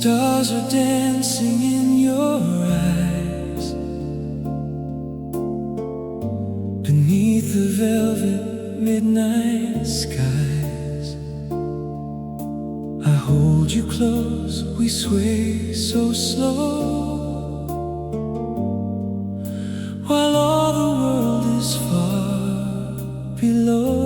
Stars are dancing in your eyes beneath the velvet midnight skies. I hold you close, we sway so slow, while all the world is far below.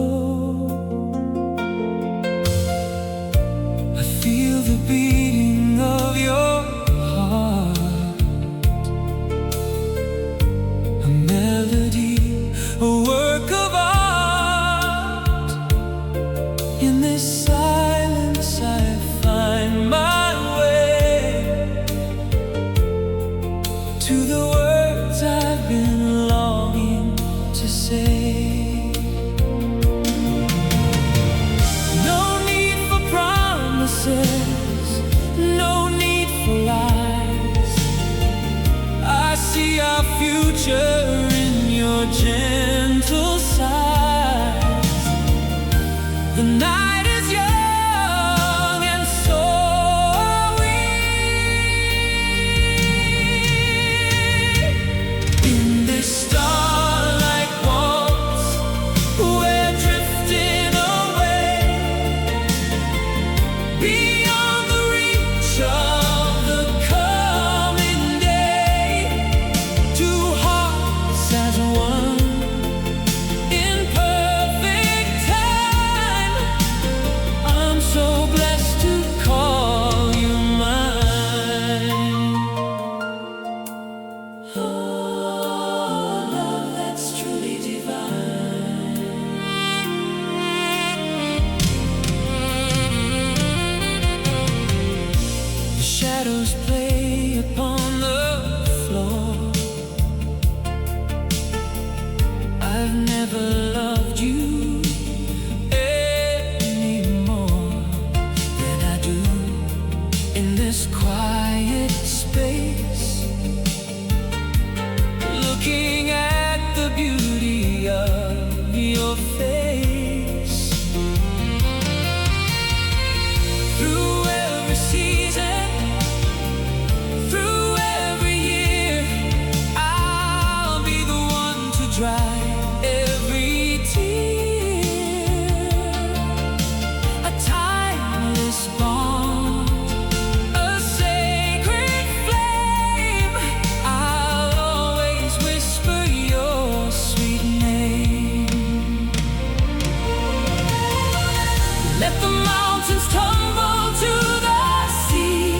I feel the beating of your heart, a melody, a work of art. In this silence I find my way to the words I've been longing to say. No need for promises, no need for lies. I see our future in your gentle sighs. The night is young and so are we. In this starlight waltz, we're drifting away, beyond the reach of the coming day. Two hearts as one, in perfect time. I'm so blessed to call you mine. Oh, love that's truly divine. The shadows play upon the floor. I've never loved you any more than I do in this quiet space, looking at the beauty of your face. Through every season, through every year, I'll be the one to dry every tear. A timeless bond, a sacred flame. I'll always whisper your sweet name. Let the mountains tumble to the sea.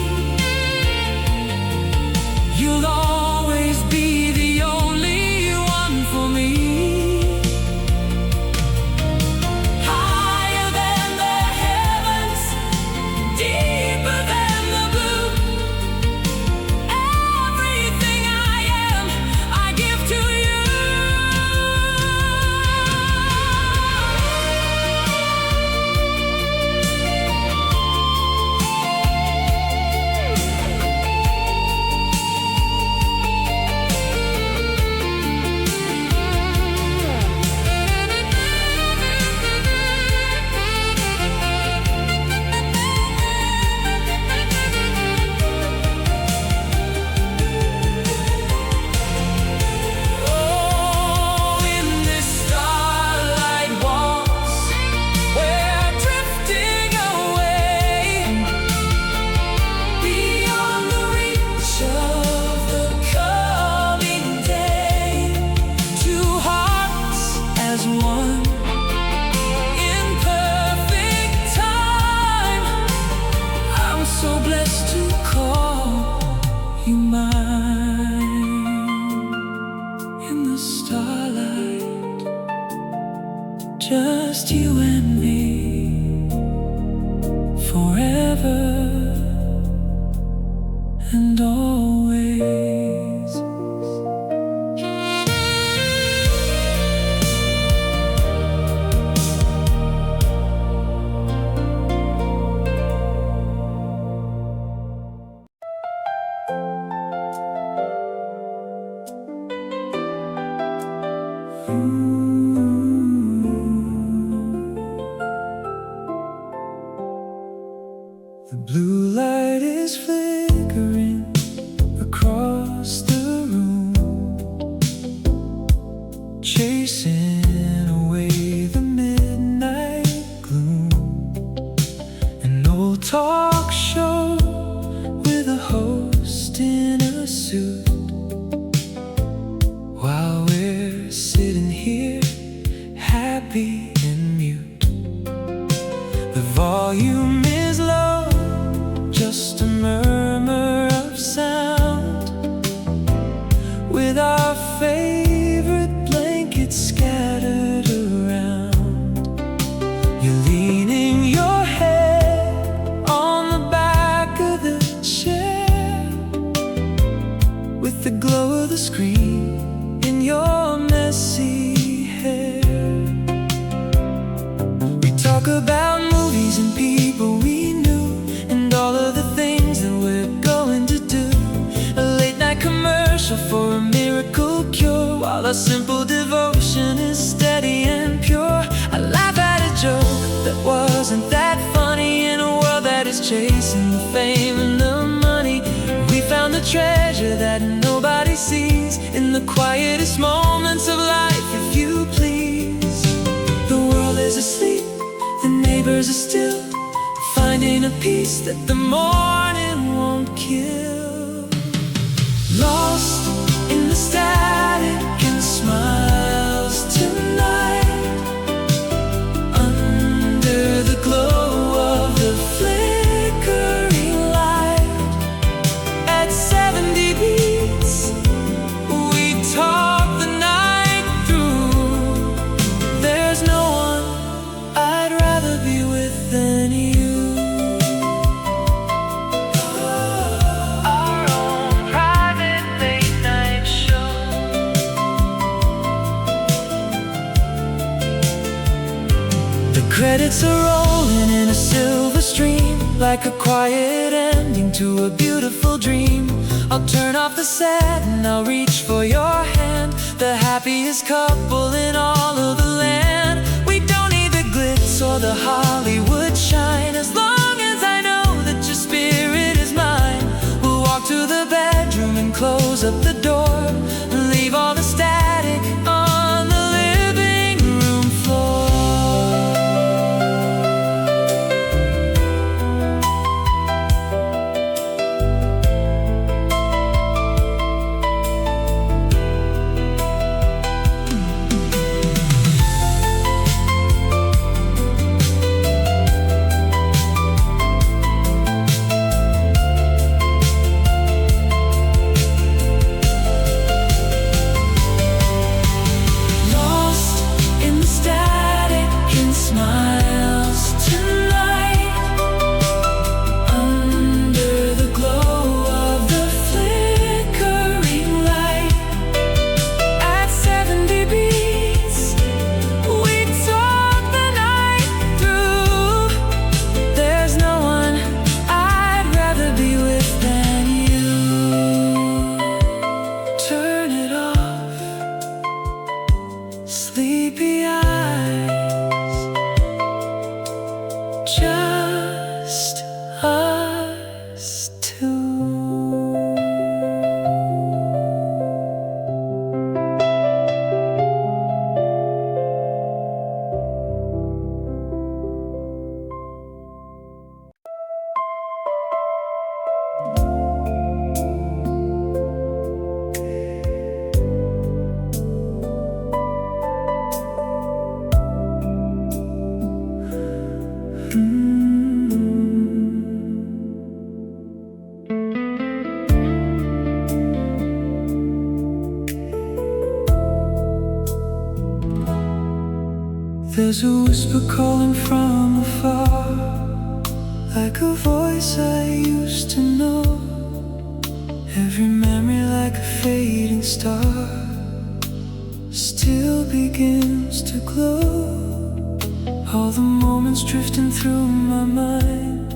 You'll always be the only one for me. Higher than the heavens, deeper than the blue. Everything I am, I give to you. Oh, in this starlight waltz, we're drifting away, beyond the reach of the coming day. Two hearts as one, in perfect time. I'm so blessed to call you mine. In the starlight, just you and me, forever and always. The blue light is flickering across the room, chasing away the midnight gloom. An old talk show with a host in a suit, while we're sitting here happy and mute. The volume is low, just a murmur of sound, with our favorite blankets scattered around. You're leaning your head on the back of the chair, with the glow of the screen in your messy hair. We talk about movies and people we knew, and all of the things that we're going to do. A late night commercial for a miracle cure, while our simple devotion is steady and pure. I laugh at a joke that wasn't that funny, in a world that is chasing the fame and the money. We found the treasure that nobody sees in the quietest moments of life, if you please. The world is asleep, the neighbors are still, finding a peace that the morning won't kill. Lost in the static and smiles tonight, under the glow of the flickering light. At 70 beats, we talk the night through. There's no one I'd rather be with than you. Our own private late night show. The credits are rolling in a silver stream, like a quiet ending to a beautiful dream. I'll turn off the set and I'll reach for your hand, the happiest couple in all of the land. We don't need the glitz or the Hollywood shine, as long as I know that your spirit is mine. We'll walk to the bedroom and close up the door, and leave all the static on the living room floor. Sleepy eyes, just us two. There's a whisper calling from afar, like a voice I used to know. Every memory like a fading star still begins to glow. All the moments drifting through my mind,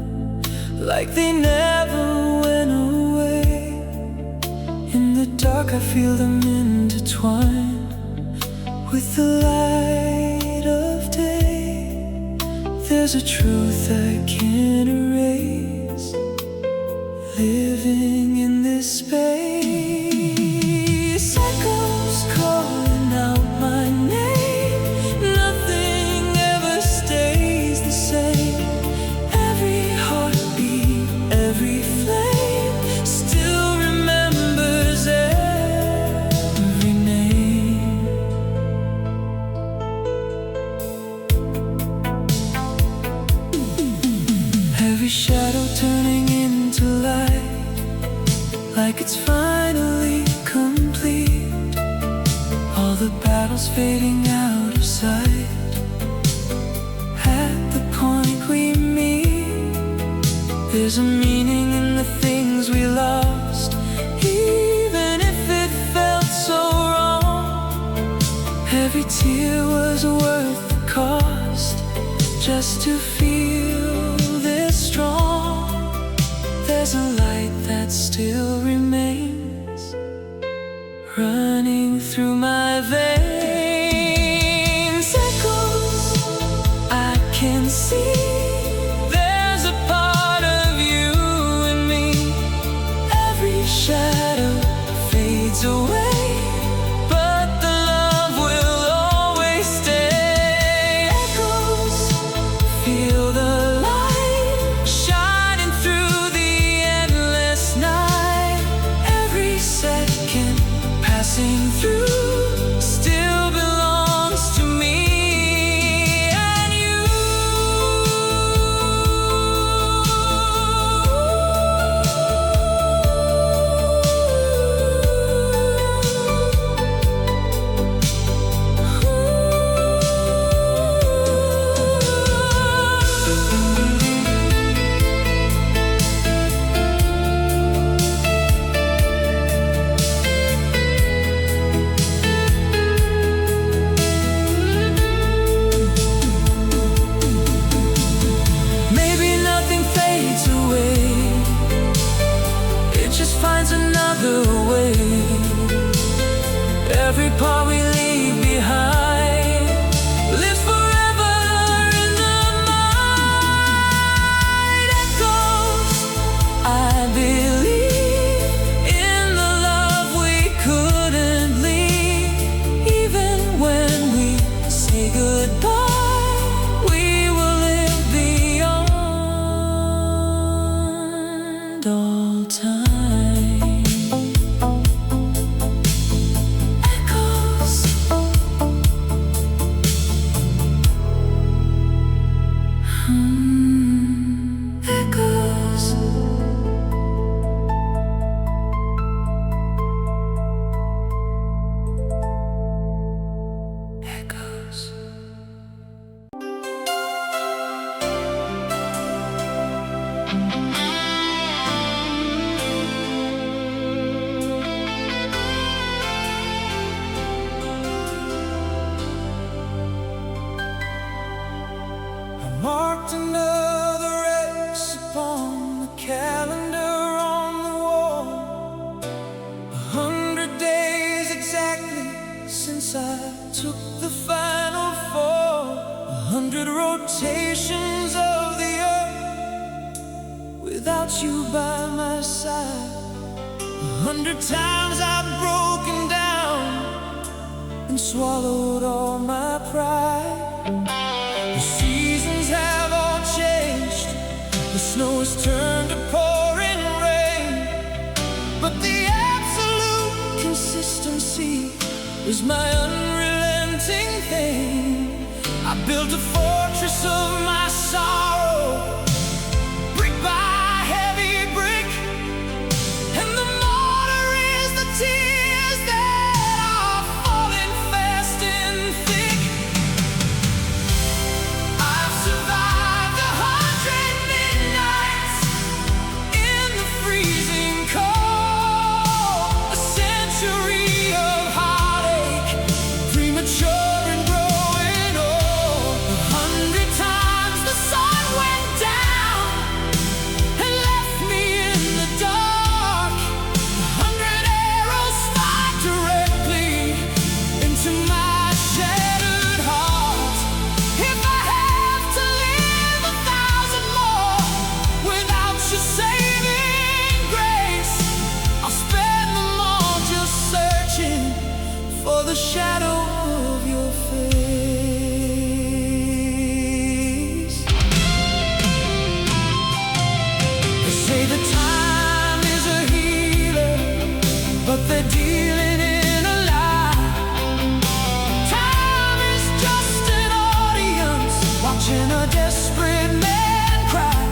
like they never went away. In the dark I feel them intertwine with the light of day. There's a truth I can't erase. living in this space. Echoes calling out my name. Nothing ever stays the same. Every heartbeat, every flame still remembers every name. Every shadow turning into light, like it's finally complete. All the battles fading out of sight. At the point we meet, there's a meaning in the things we lost, even if it felt so wrong. Every tear was worth the cost, just to feel this strong. There's a light that still remains, running through my veins. Echoes I can see. There's a part of you in me. Every shadow fades away, but the love will always stay. Echoes, feel the light shining through the endless night. Every second passing through still belongs to me and you. Maybe nothing fades away, it just finds another way. Every part we leave behind lives forever in the mind. Echoes, I believe in the love we couldn't leave. Even when we say goodbye, we will live beyond all time. Echoes, echoes. Echoes. I marked another X upon the calendar on the wall. 100 days exactly since I took the final fall. 100 rotations of the earth without you by my side. 100 times I've broken down and swallowed all my pride. The seasons have all changed, the snow has turned to pouring rain, but the absolute consistency is my unrelenting thing. I built a fortress of my sorrow, brick by heavy brick, and the mortar is the tears that are falling fast and thick. I've survived 100 midnights in the freezing cold, a century of heartache, premature and growing old. 100 times say that time is a healer, but they're dealing in a lie. Time is just an audience watching a desperate man cry.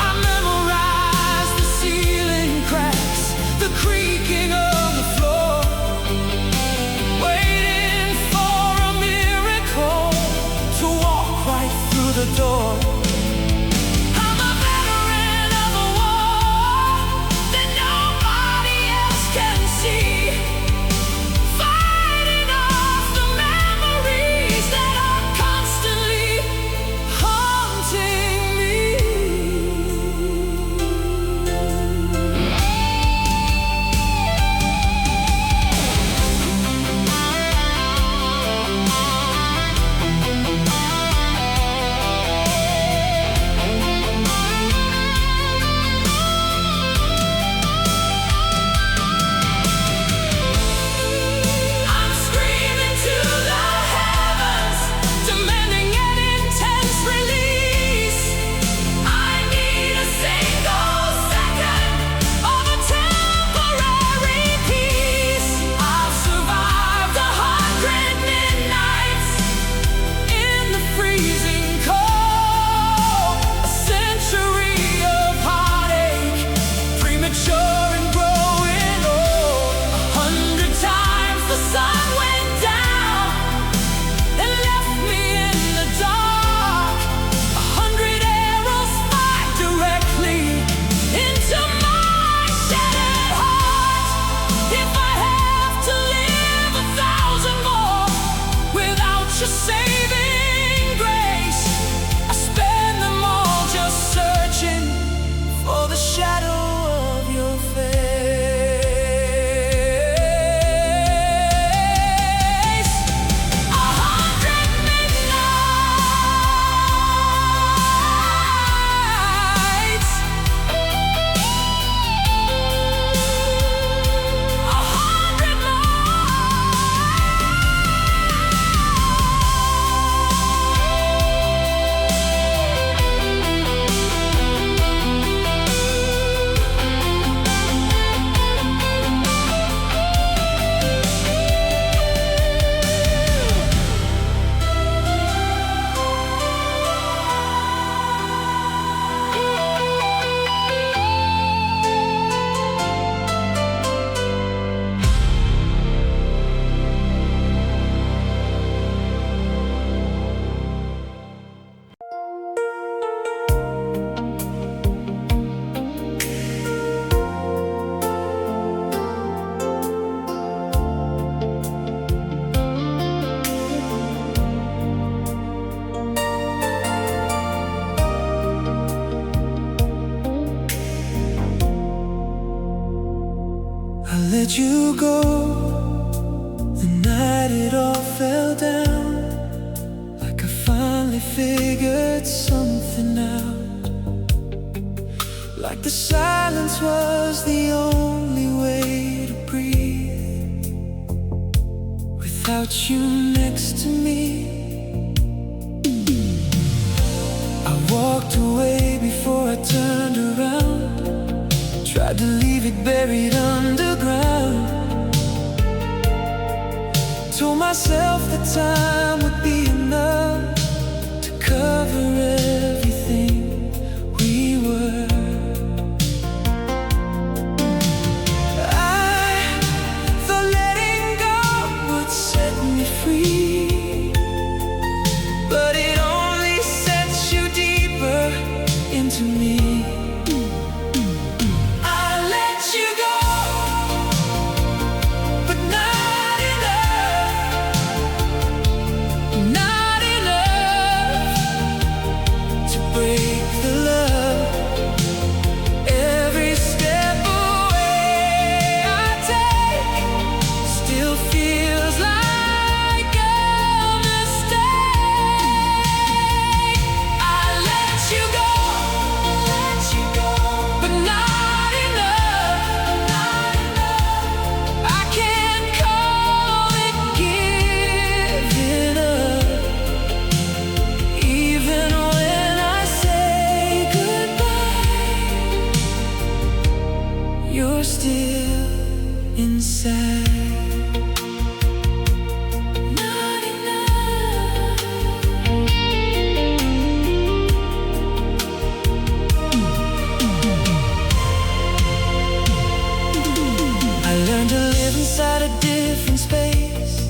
I memorize the ceiling cracks, the creaking of the floor, waiting for a miracle to walk right through the door. I'm a veteran of a war that nobody else can see, fighting off the memories that are constantly haunting me. I'm screaming to the heavens, demanding an intense release. I need a single second of a temporary peace. I've survived 100 midnights in the freezing cold, a century of heartache, premature and growing old. 100 times the sun went down and left me in the dark. 100 arrows fired directly into my shattered heart. If I have to live 1,000 more without your saving grace, I spend them all just searching for the shadow of your face. 100 midnights, 100 I let you go the night it all fell down, like I finally figured something out, like the silence was the only way to breathe without you next to me. I walked away before I turned around, tried to leave it buried underground. Told myself that time would be enough to cover everything we were. I thought letting go would set me free, but it only sets you deeper into me. you're still inside. Not enough. I learned to live inside a different space,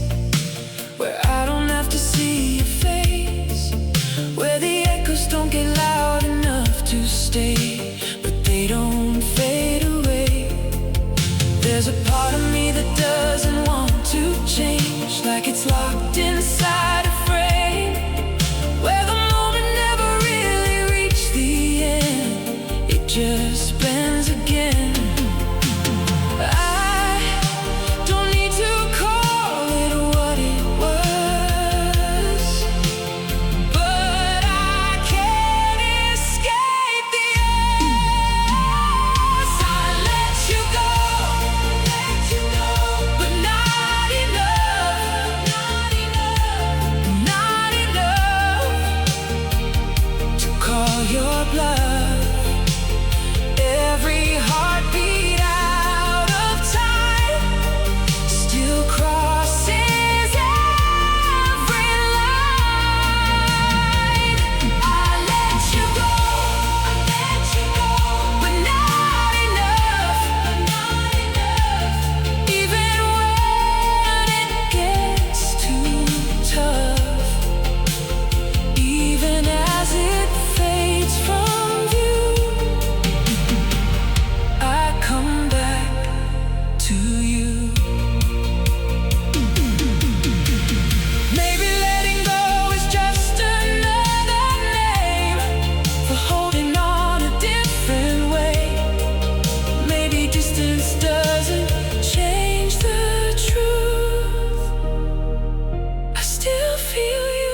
where I don't have to see your face, where the echoes don't get loud enough to stay, but they don't fade away. There's a part of me that doesn't want to change, like it's locked inside a frame, where the moment never really reached the end, it just bends again. Your blood, every heartbeat out of time still crosses every line. I let you go, but not enough, even when it gets too tough, even as it fades from view, I come back to you. Maybe letting go is just another name for holding on a different way. Maybe distance doesn't change the truth. I still feel you.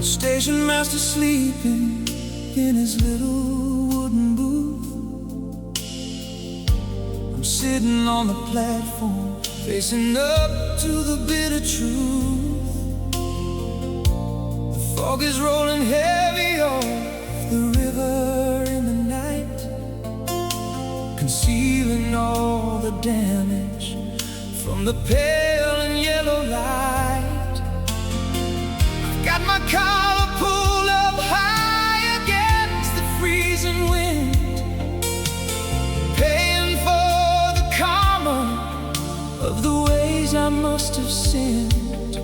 Station master sleeping in his little wooden booth. I'm sitting on the platform, facing up to the bitter truth. The fog is rolling heavy off the river in the night, concealing all the damage from the pale and yellow light. Got my collar pulled up high against the freezing wind, paying for the karma of the ways I must have sinned.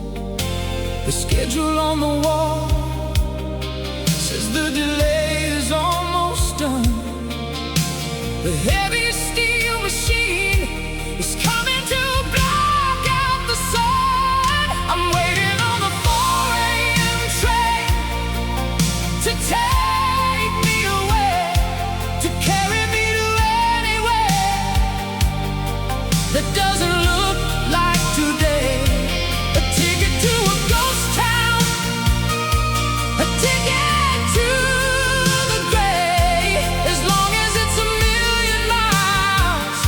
The schedule on the wall says the delay is almost done. The heavy steel machine is coming to block out the sun. I'm waiting on the 4 a.m. train to take me away, to carry me to anywhere that doesn't look like today. A ticket to a ghost town, a ticket to the grave, as long as it's a million miles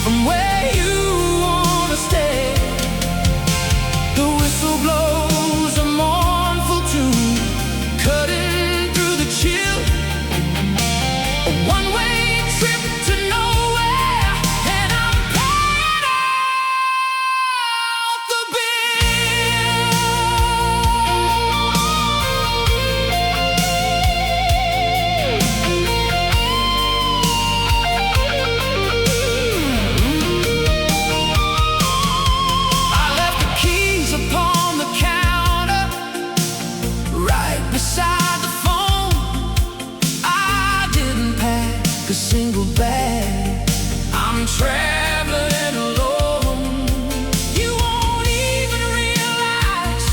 from where you wanna stay. The whistle blows a mournful tune, cutting single bag. I'm traveling alone. You won't even realize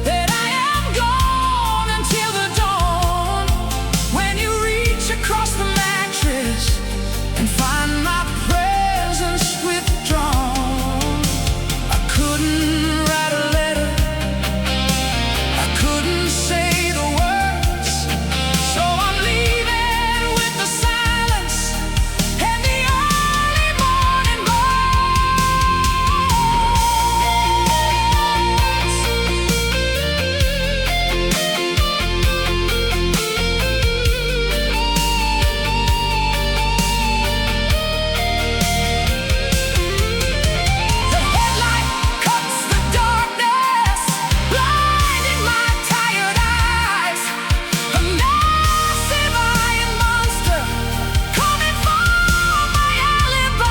that I am gone until the dawn. When you reach across the mattress and find my presence withdrawn. I couldn't write a letter, I couldn't say the words, so I'm leaving with the silence and the early morning The headlight cuts the darkness, blinding my tired eyes. A massive iron monster coming for my alibis.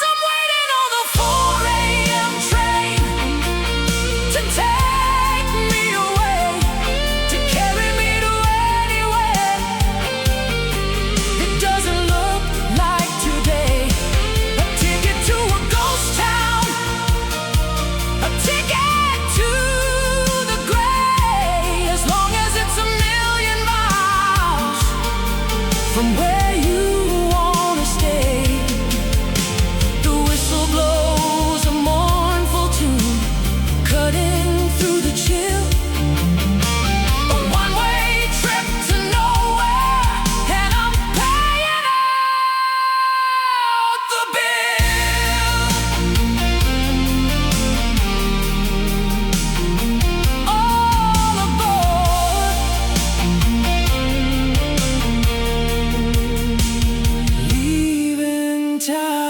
I'm waiting on the 4 a.m. train to take me away, to carry me to anywhere. It doesn't look like today. A ticket to a ghost town, a ticket to the grave. As long as it's a million miles from where you wanna stay. The whistle blows a mournful tune, cutting through the chill. A one-way trip to nowhere, and I'm paying out the bill. All aboard, leaving town.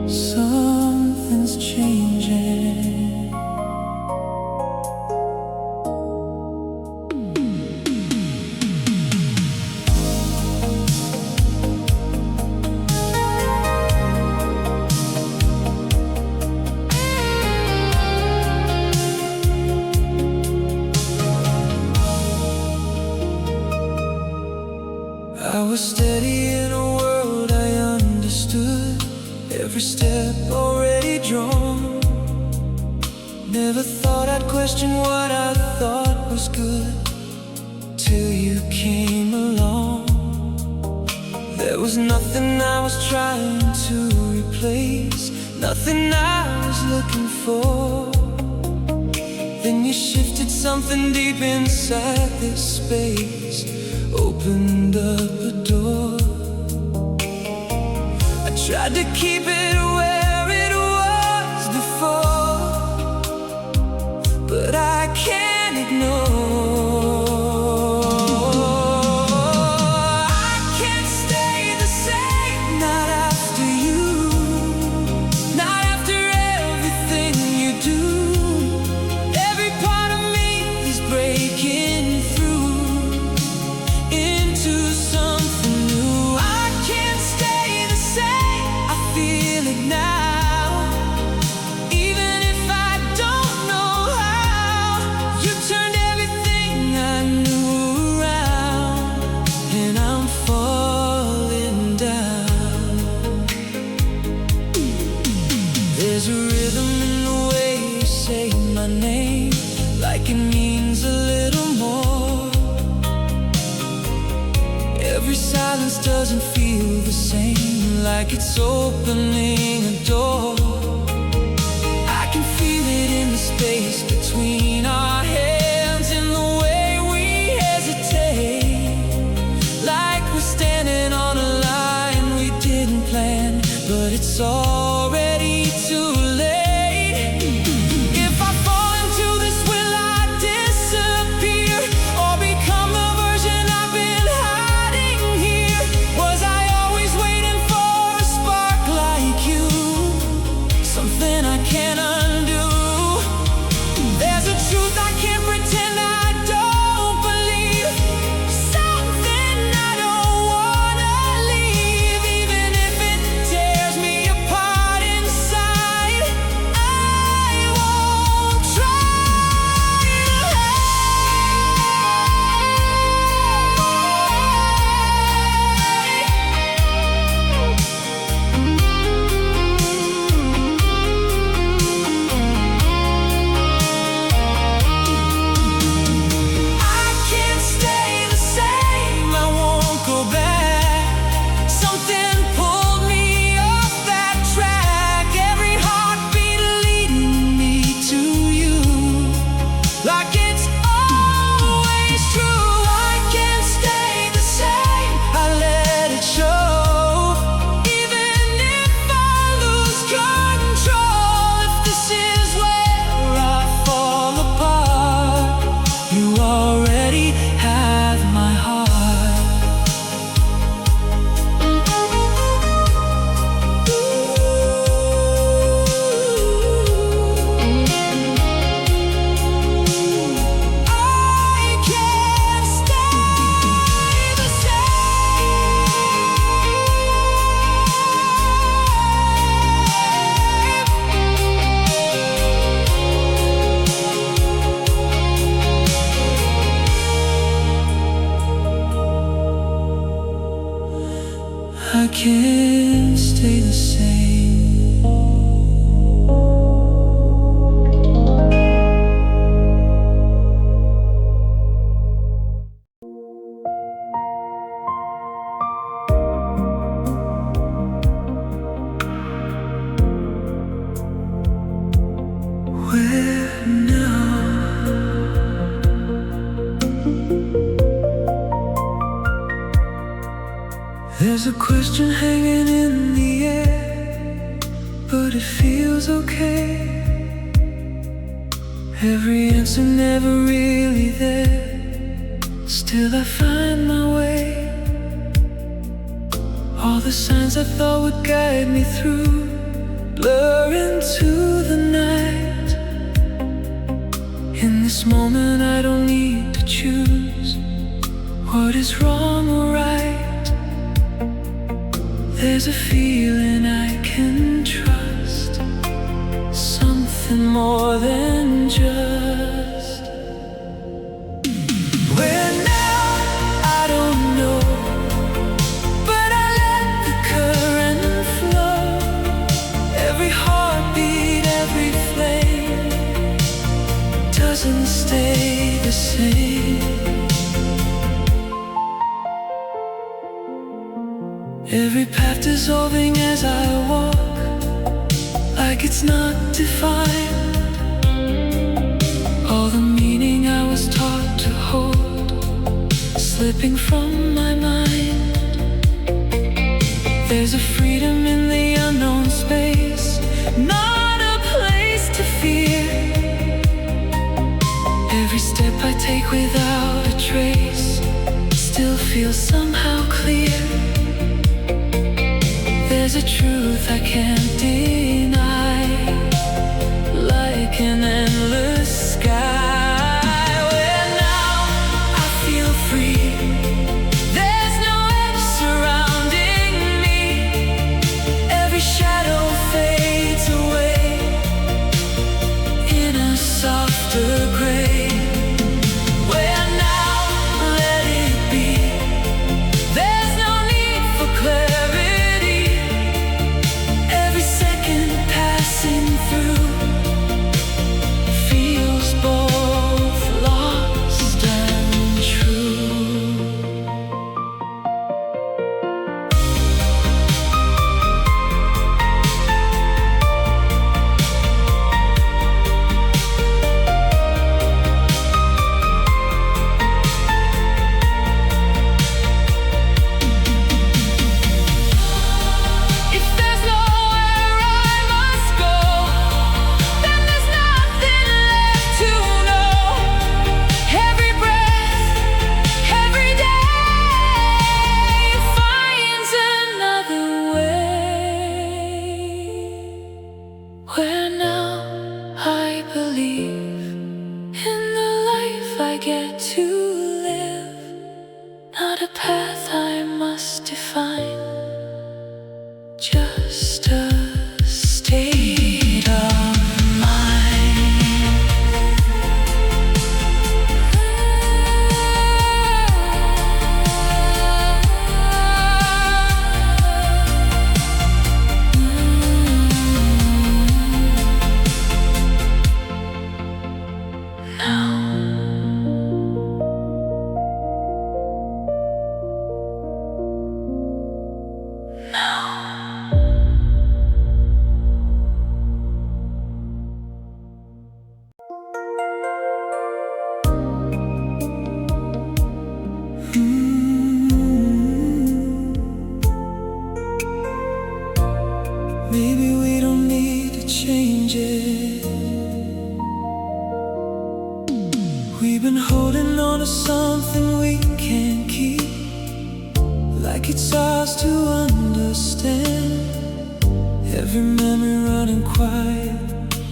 Something's changing. I was steady in a world I understood, every step already drawn. Never thought I'd question what I thought was good, till you came along. There was nothing I was trying to replace, nothing I was looking for. Then you shifted something deep inside this space, opened up a door. I tried to keep it where it was before, but I can't ignore. I can't stay the same, not after you, not after everything you do. Every part of me is breaking through into something new. I can't stay the same, I feel it now. Even if I don't know how, you turned everything I knew around, and I'm falling down. There's a rhythm in the way you say my name, like it means a little more. Every silence doesn't feel the same, like it's opening a door. I can feel it in the space between our hands, in the way we hesitate, like we're standing on a line we didn't plan, but it's already too late. If I fall into this, will I disappear, or become the version I've been hiding? can't stay the same. Where now? There's a question hanging in the air, but it feels okay. Every answer never really there, still I find my way. All the signs I thought would guide me through blur into the night. In this moment I don't need to choose what is wrong or right. There's a feeling I can trust, something more than just. Where now? I don't know, but I let the current flow. Every heartbeat, every flame doesn't stay the same. Every path dissolving as I walk, like it's not defined. All the meaning I was taught to hold, slipping from my mind. There's a freedom in the unknown space, not a place to fear. Every step I take without a trace still feels somehow clear. There's a truth I can't deny, like an endless sky. Where now I feel free, there's no edge surrounding me. Every shadow fades away in a softer gray. Where now, let it be. There's no need for clarity. Passing through feels both lost and true. Where now I believe in the life I get to live, not a path I must define, just a state of mind. Maybe we don't need to change it. We've been holding on to something we can't keep, like it's ours to understand. Every memory running quiet,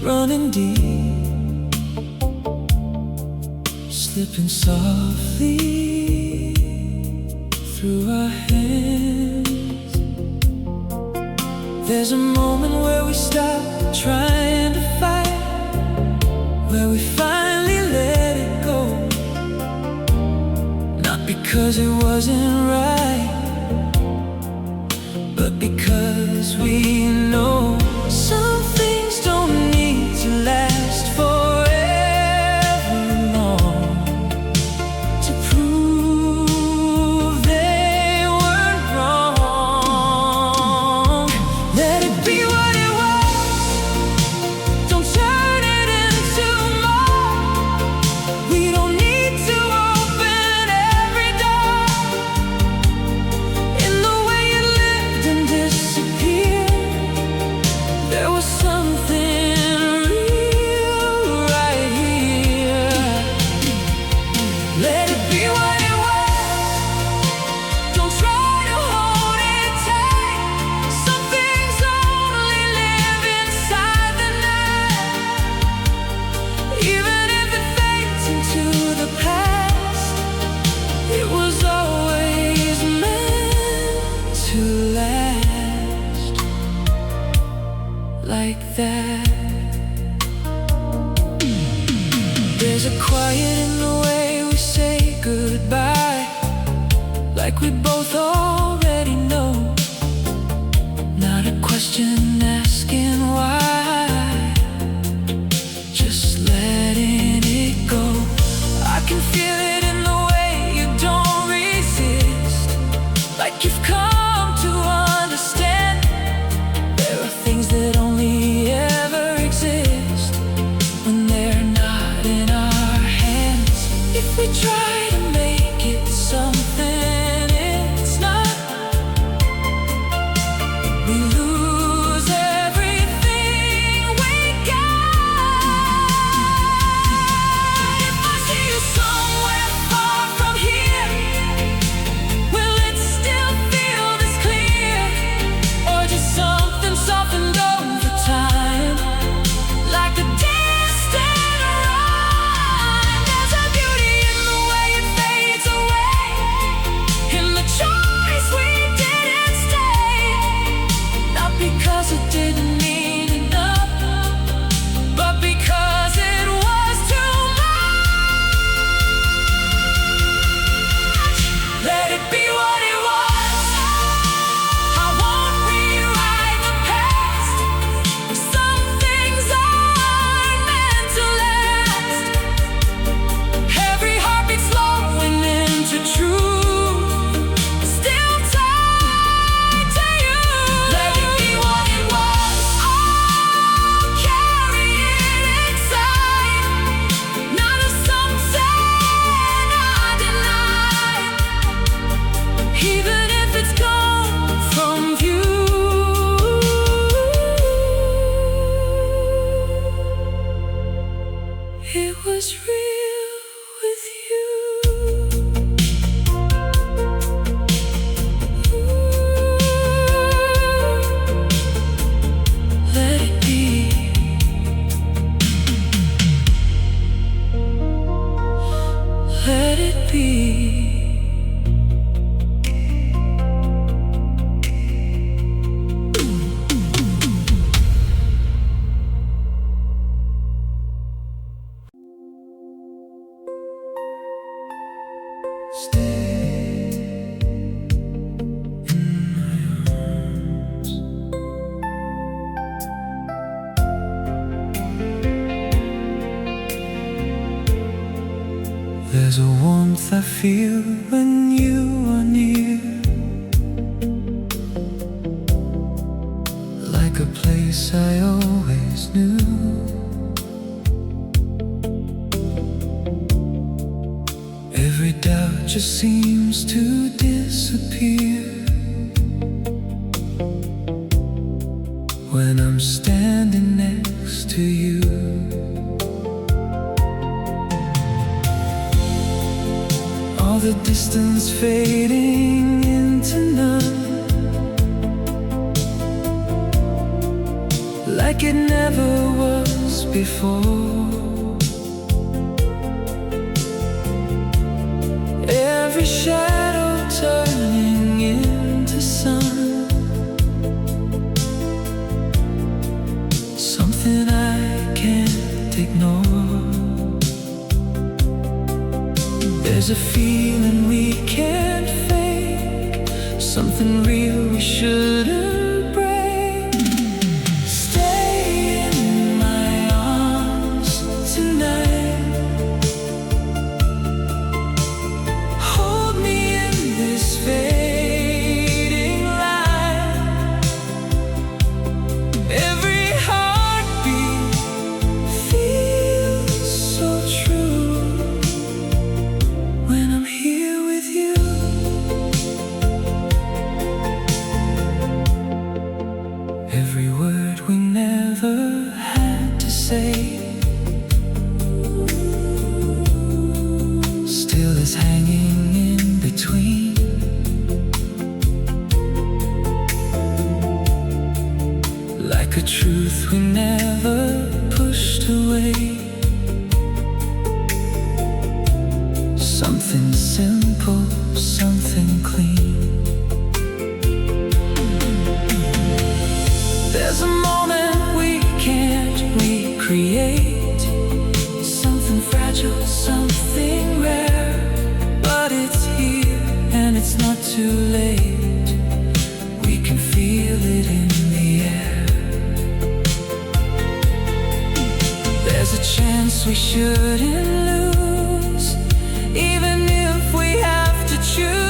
running deep, slipping softly through our hands. There's a moment where we stop trying to fight, where we finally let it go. Not because it wasn't right, but that. There's a quiet in the way we say goodbye, like we both already know. Not a question asking why, just letting it go. I can feel it in the way you don't resist, like you've come to understand. There are things that only ever exist when they're not in our hands. If we try to make it something it's not, we lose everything we got. If I see you somewhere far from here, will it still feel this clear? Or just something softened over time, like the distant rhyme? There's a beauty in the way it fades away, in the choice we didn't stay. Not because it didn't mean enough, but because it was too much. Let it be what it was. I won't rewrite the past. Some things aren't meant to last. Every heartbeat slowing into truth, still tied to you. Let it be what it was. I'll carry it inside, not as something I deny, even if it's gone from view. It was real with you. Let it be. Let it be. Stay in my arms. There's a warmth I feel when you are near, like a place I always knew. Every doubt just seems to disappear when I'm standing next to you. All the distance fading into none, like it never was before. Every shadow turning into sun, something I can't ignore. There's a feeling we can't fake, something real we shouldn't break. Stay in my arms tonight. Hold me in this fading light. Every heartbeat feels so true when I'm here with you. Every word we never had to say still is hanging in between. Like a truth we never pushed away, something simple, something clean. There's a moment we can't create something fragile, something rare. But it's here and it's not too late. We can feel it in the air. There's a chance we shouldn't lose, even if we have to choose.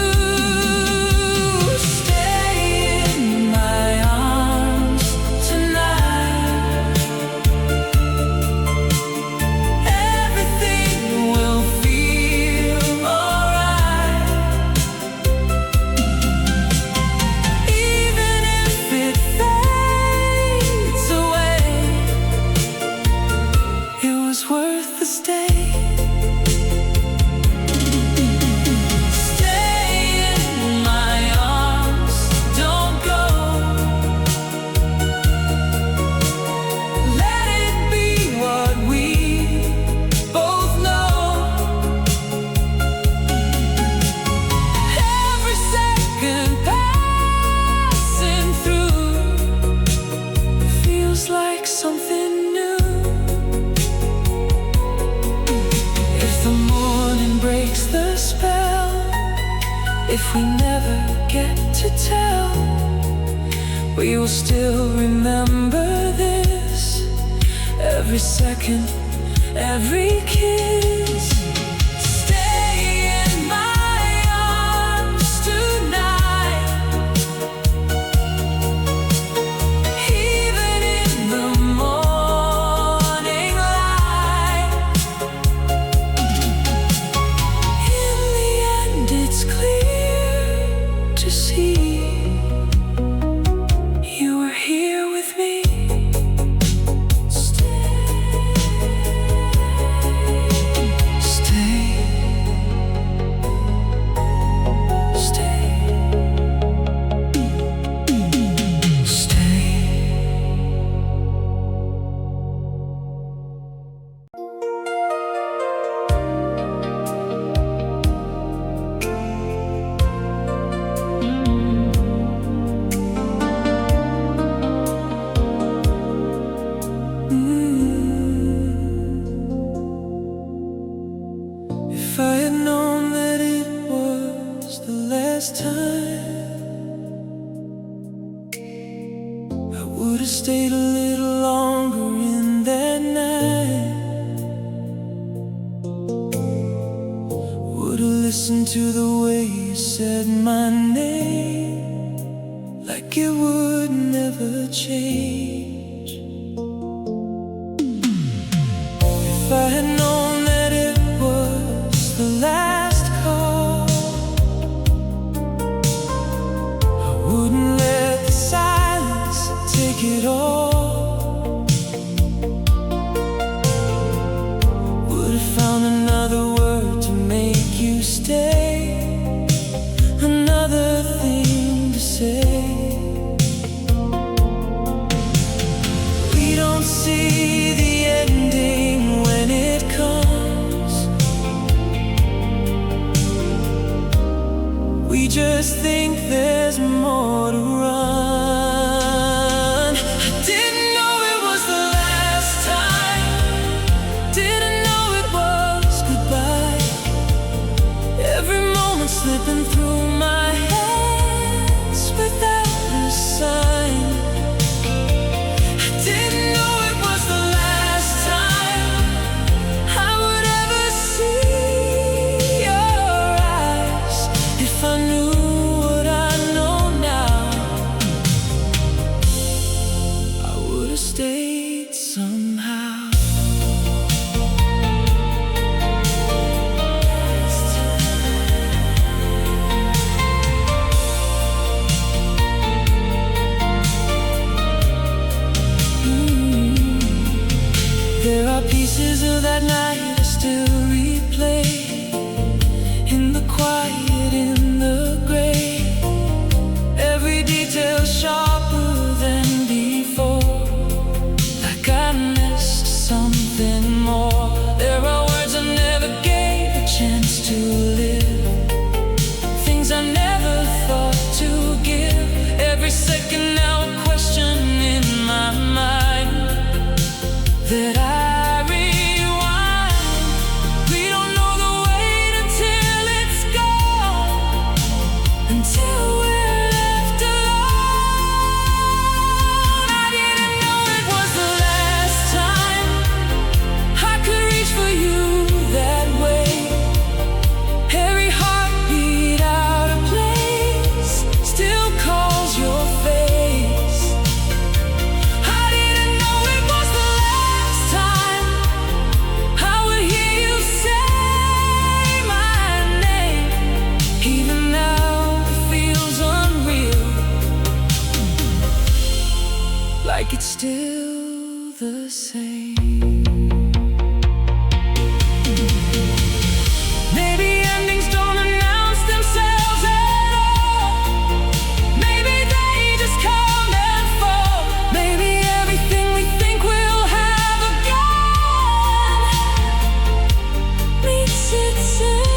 If we never get to tell, we will still remember this. Every second, every kiss. Stay in my arms tonight, even in the morning light. In the end, it's clear to see you were here with me. Stay, stay, stay, stay. If I had known that it was the last time, I would have stayed a little longer in that night. Would have listened to the way you said my name, like it would never change. If I had known that it was the last call, I wouldn't let the silence take it all. Would have found another word to make you stay, another thing to say. We don't see the ending when it comes. We just think there's more to run. I didn't know it was the last time, didn't know it was goodbye. Every moment slipping through my hands without a sign. I didn't know it was the last time I would ever see your eyes. If I knew what I know now, I would have stayed somehow. There are pieces of that night I still replay, in the quiet, in the gray. Every detail sharper than before, like I missed something more. There are words I never gave a chance to live, things I never thought to give. Every second now a question in my mind that I until we're left alone. I didn't know it was the last time I could reach for you that way. Every heartbeat out of place still calls your face. I didn't know it was the last time I would hear you say my name. Even now it feels unreal, like it's still the same. Maybe endings don't announce themselves at all. Maybe they just come and fall. Maybe everything we think we'll have again meets its end.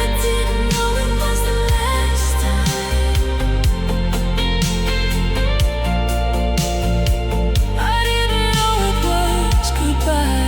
I didn't know it was the last time. I didn't know it was goodbye.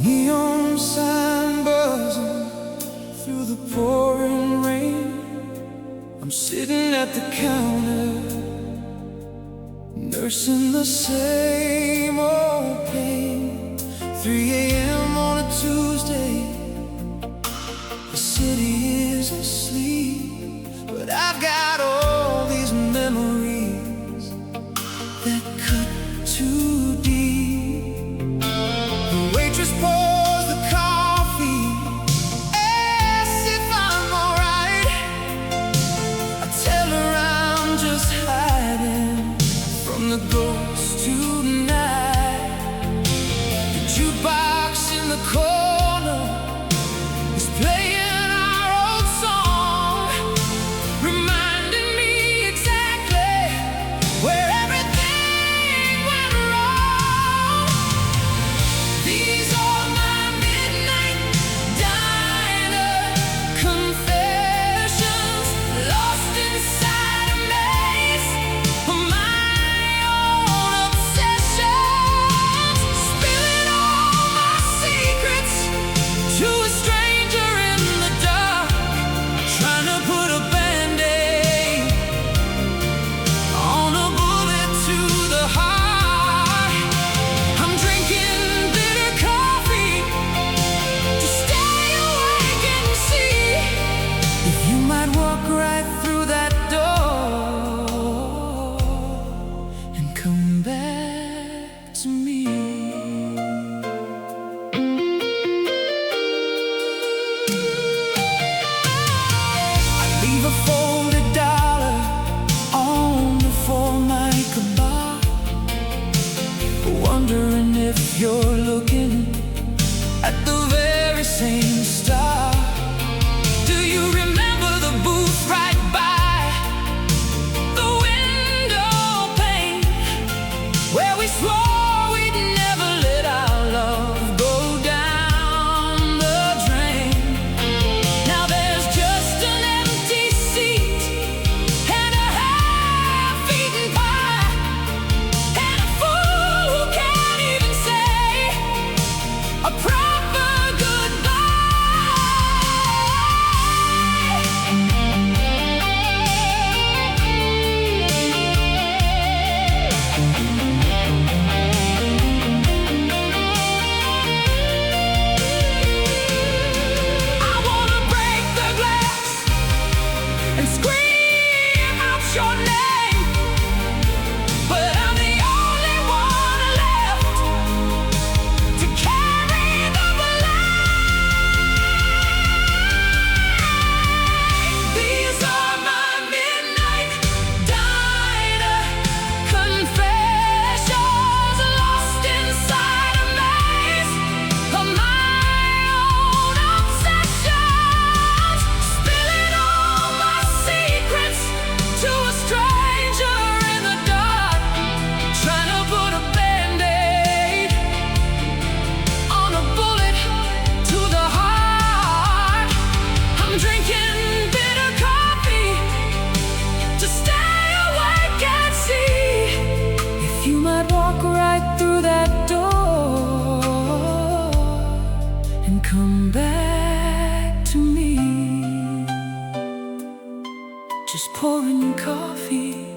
Neon sign buzzing through the pouring rain. I'm sitting at the counter, nursing the same old pain. 3 a.m. on a Tuesday, the city is asleep, but I've got all these memories that cut too deep. The waitress pours the coffee, asks if I'm alright. I tell her I'm just hiding from the ghost tonight. The jukebox and come back to me. Just pouring coffee,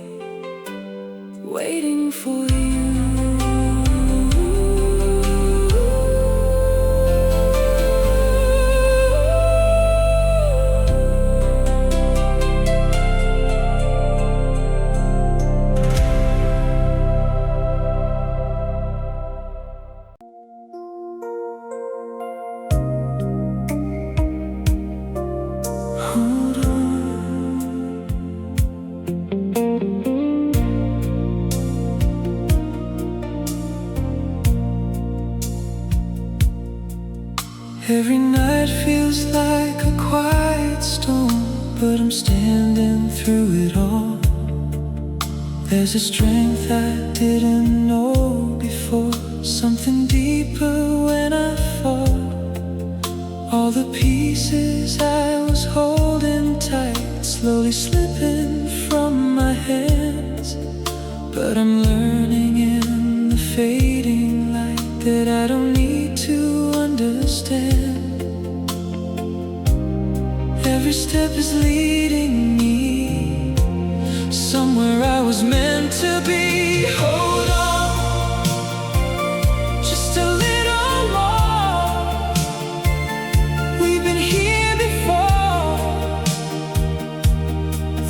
waiting for you. Every night feels like a quiet storm, but I'm standing through it all. There's a strength I didn't know before, something deeper when I fall. All the pieces I was holding tight, slowly slipping from my hands. But I'm learning in the fading light that I don't need to understand. Every step is leading me somewhere I was meant to be. Hold on, just a little more. We've been here before,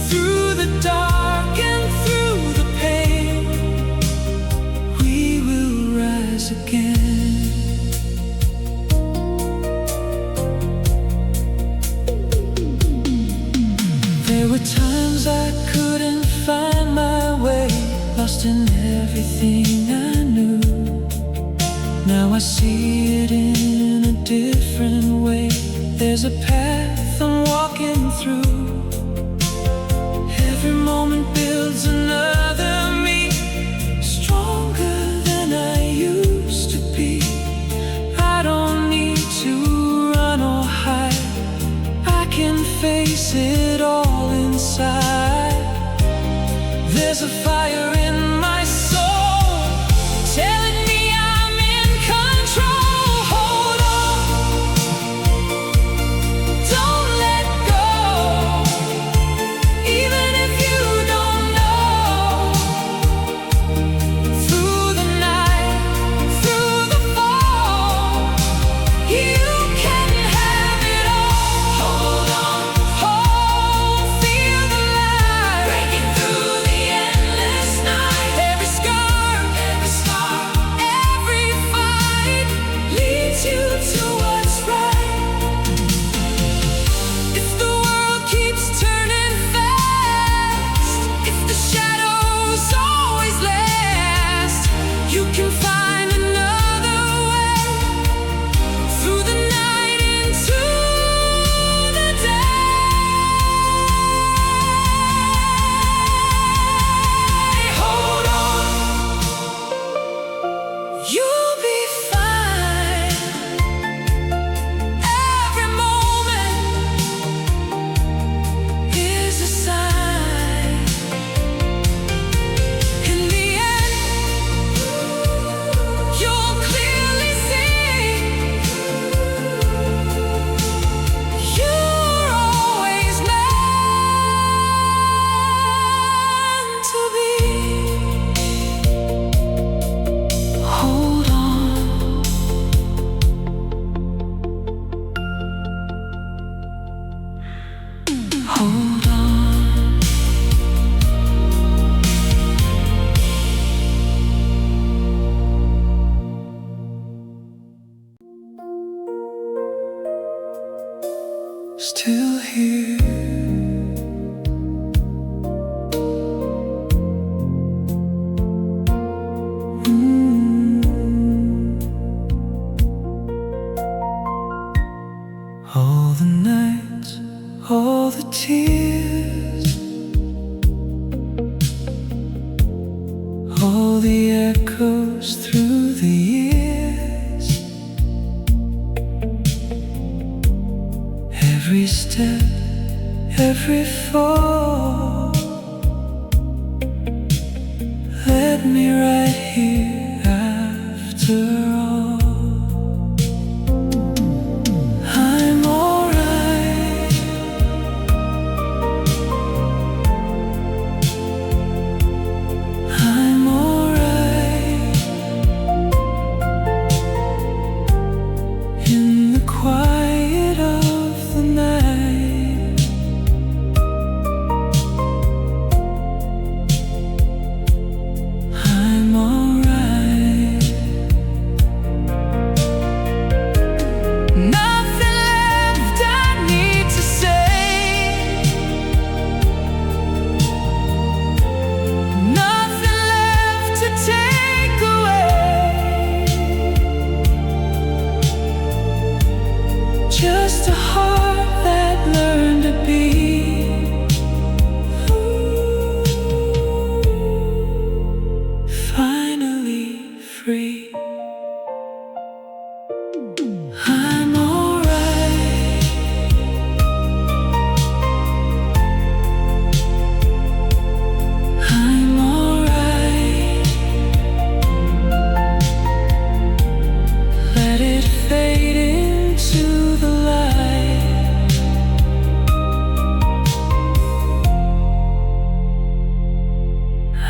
through the dark and through the pain. We will rise again. There were times I couldn't find my way, lost in everything I knew. Now I see it in a different way. There's a path I'm walking through. Every moment builds another me, stronger than I used to be. I don't need to run or hide, I can face it all inside. There's a fire in my soul telling me I'm in control. Hold on, don't let go, even if you don't know. Through the night, through the fall, you can have it all. Hold on, hold, feel the light breaking through the endless night. Every scar, every fight leads you to what's right. If the world keeps turning fast, if the shadows always last, you can find another way. Through the night into the day. Hold on, you'll be fine. Every moment is a sign. In the end, you'll clearly see you're always meant to be. Hold on. Hold on. Still here. All the nights, all the tears, all the echoes through the years. Every step, every fall led me right here after all. Nothing left I need to say. Nothing left to take away. Just a heart that learned to be finally free. I'm alright. I'm alright. Let it fade into the light.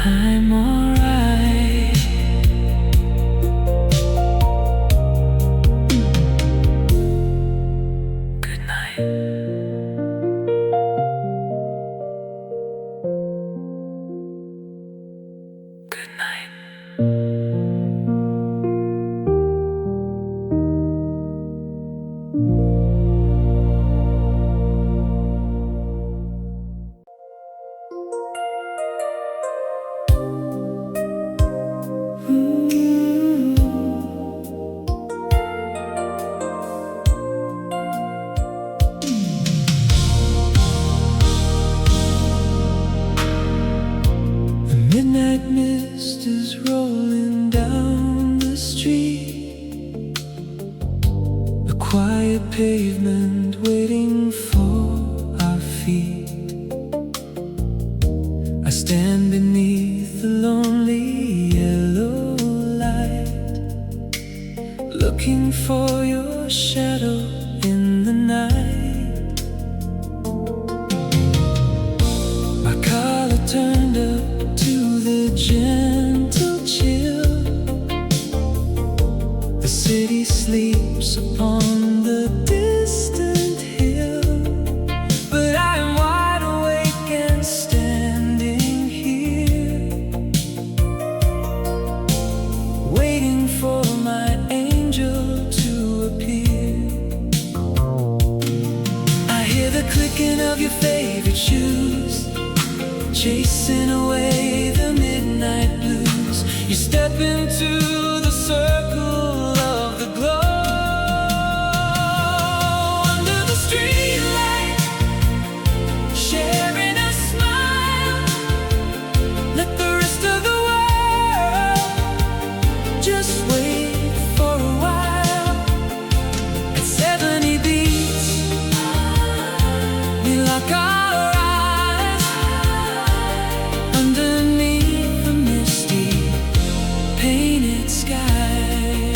I'm alright. Good night. Good night. The midnight mist is rolling down the street, a quiet pavement waiting for our feet. I stand beneath the lonely yellow light, looking for your shadow in the night. My collar turned up to the gentle chill. The city sleeps upon the distant hill, but I am wide awake and standing here, waiting for my angel to appear. I hear the clicking of your favorite shoes, chasing away the midnight blues. You step into the circle of the glow. Under the streetlight, sharing a smile. Let the rest of the world just wait for a while. At 70 beats, we lock our eyes underneath the misty painted sky.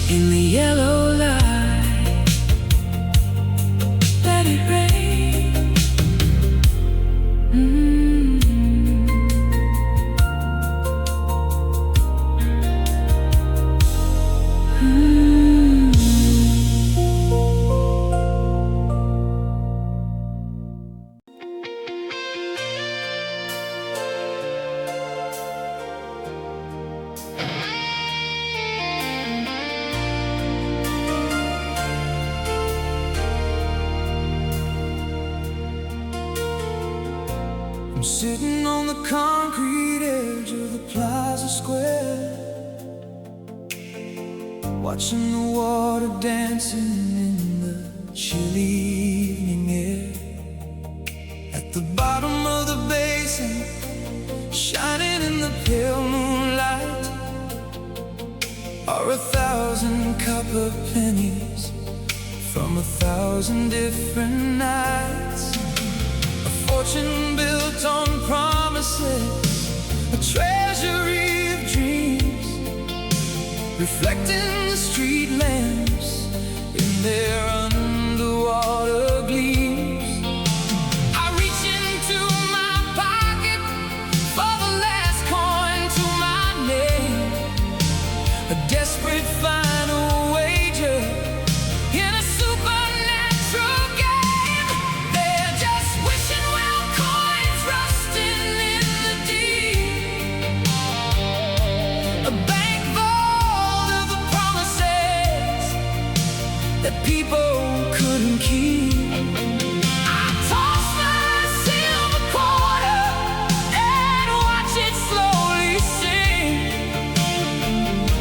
in the yellow light. Let it rain. I'm sitting on the concrete edge of the plaza square, watching the water dancing in the chilly evening air. At the bottom of the basin, shining in the pale moonlight, are 1,000 copper pennies from 1,000 different nights. A fortune built on promises, a treasury of dreams, reflecting the street lamps in their underwater gleams. I reach into my pocket for the last coin to my name, a desperate final wager in a supernatural game. They're just wishing well coins rusting in the deep, a bank vault of the promises that people couldn't keep. I toss my silver quarter and watch it slowly sink,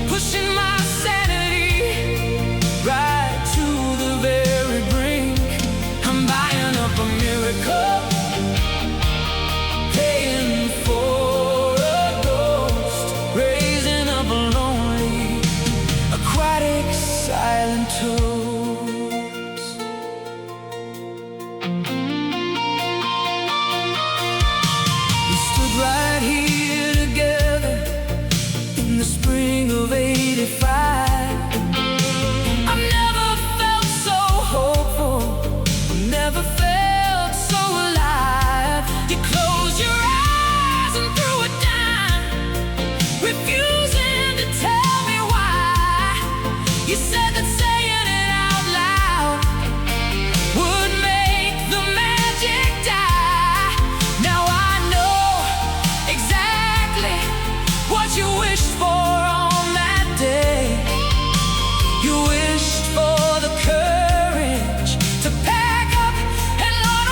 pushing my sanity right to the very brink. I'm buying up a miracle, paying for a ghost, raising up a lonely, aquatic, silent toast. We stood right here together in the spring of '85. I've never felt so hopeful, never felt so alive. You close your eyes and threw a dime, refusing to tell me why. You said that saying it out loud would make the magic die. Now I know exactly what you wished for on that day. You wished for the courage to pack up and run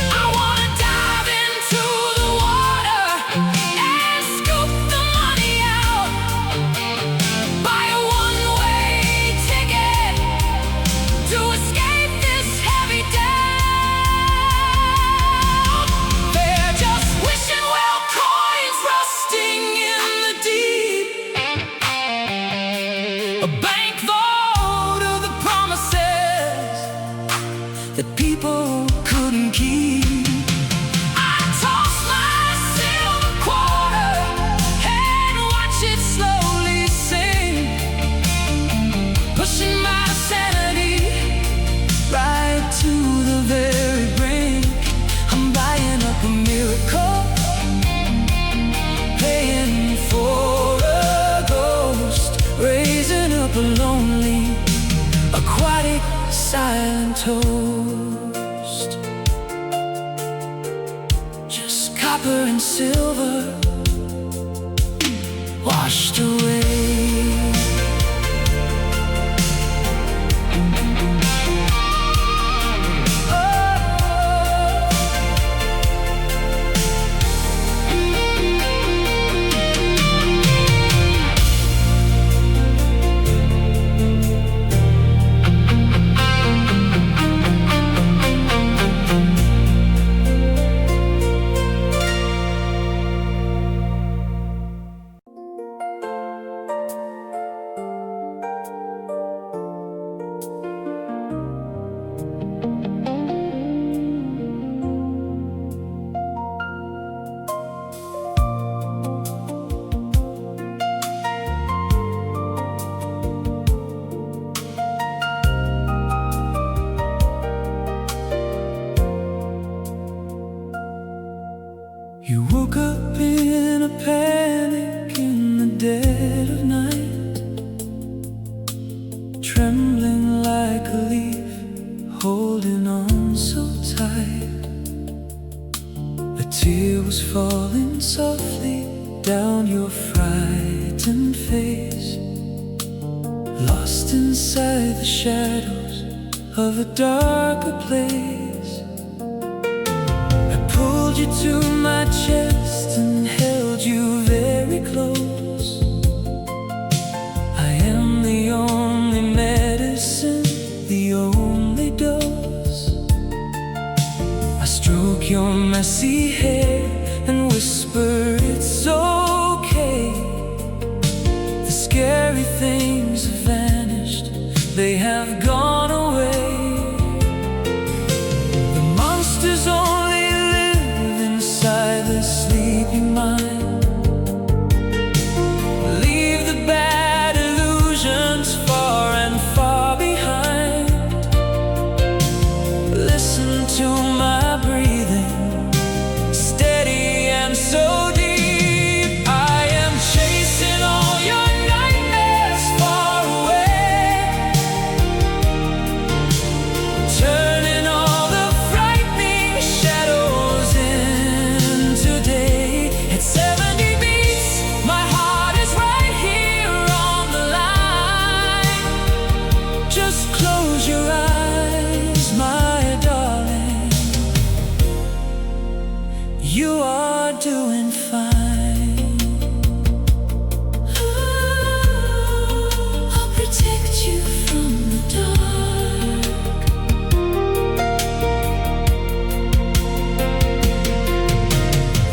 I wanna dive into the water and scoop the money out, buy a one-way ticket to escape this heavy doubt. They're just wishing well coins rusting in the deep, a bank vault of the promises that people couldn't keep. I toss my silver quarter and watch it slowly sink, pushing my sanity right to the very brink. I'm buying up a miracle, paying for a ghost, raising up a lonely, aquatic, silent toast. Just copper and silver washed away. down your frightened face, lost inside the shadows of a darker place. I pulled you to my chest and held you very close. I am the only medicine, the only dose. I stroke your messy hair and whisper it's okay. The scary things have vanished, they have gone away. The monsters only live inside the sleeping mind. Leave the bad illusions far and far behind. Listen to my breathing, steady and so deep. I am chasing all your nightmares far away, turning all the frightening shadows into day. At 70 beats, my heart is right here on the line. Just close your eyes, my darling. You are doing fine. I'll protect you from the dark.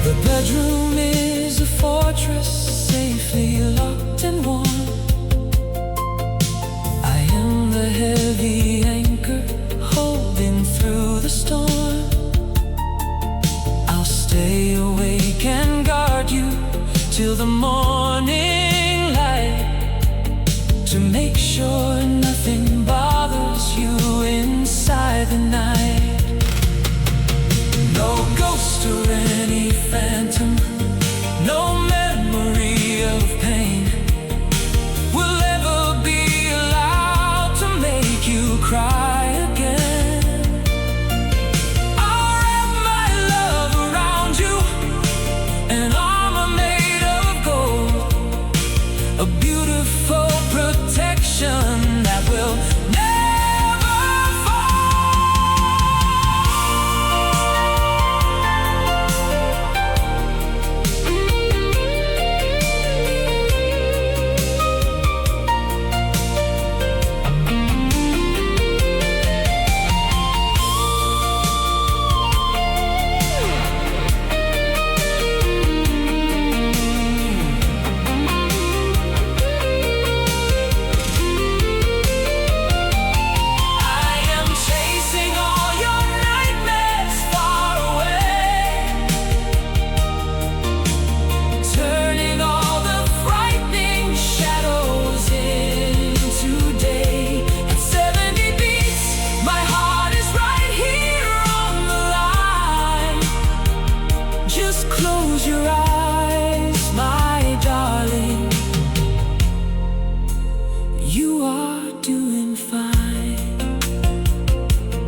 The bedroom is a fortress, safely locked and warm. I am the heavy anchor holding through the storm. I'll stay awake and guard you till the morning light, to make sure nothing bothers you inside the night. No ghost or any phantom, no memory of pain will ever be allowed to make you cry again. I'll wrap my love around you, an armor made of gold, a beautiful protection that will never close your eyes, my darling. You are doing fine.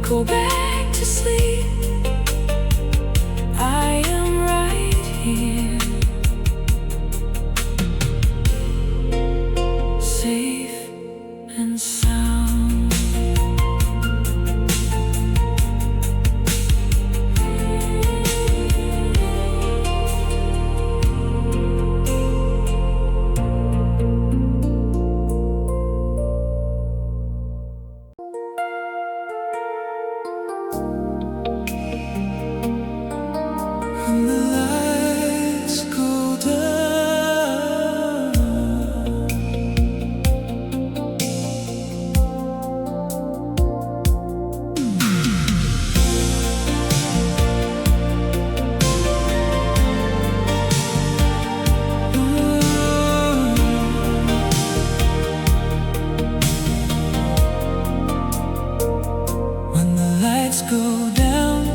Go back to sleep, I am right here, safe and sound. When the lights go down, when the lights go down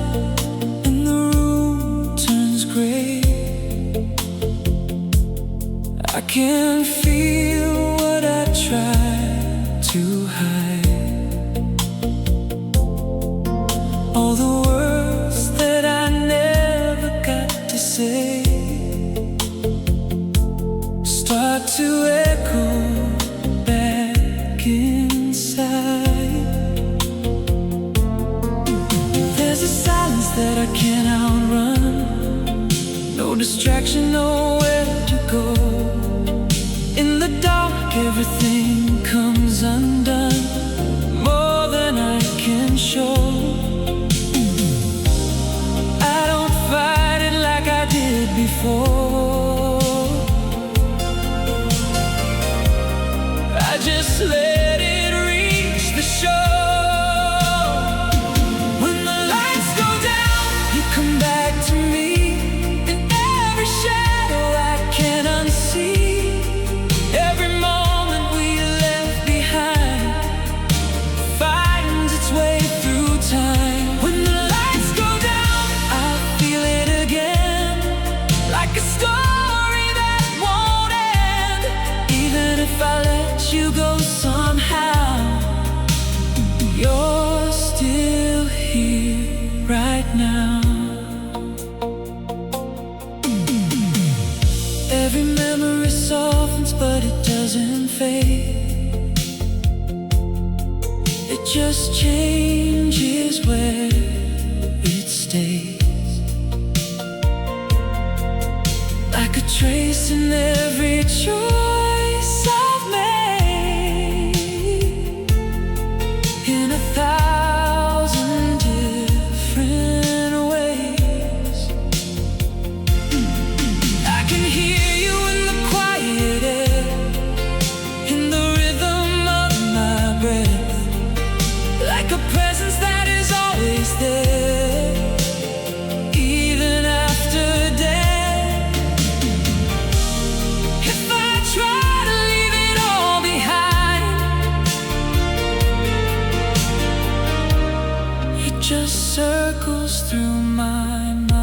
and the room turns gray, I can feel what I tried to hide, all the words that I never got to say. to echo back inside. There's a silence that I can't outrun, no distraction, nowhere to go. In the dark, everything comes undone, more than I can show. I don't fight it like I did before. I just let it reach the shore. When the lights go down, you come back to me. In every shadow I can't unsee, every moment we left behind finds its way through time. When the lights go down, I'll feel it again, like a story that won't end. Even if I let you go somehow, you're still here right now. Every memory softens, but it doesn't fade. It just changes where it stays, like a trace in every choice I've made, in 1,000 different ways. I can hear you in the quiet air, in the rhythm of my breath, like a presence that is always there, even after death. If I try to leave it all behind, it just circles through my mind.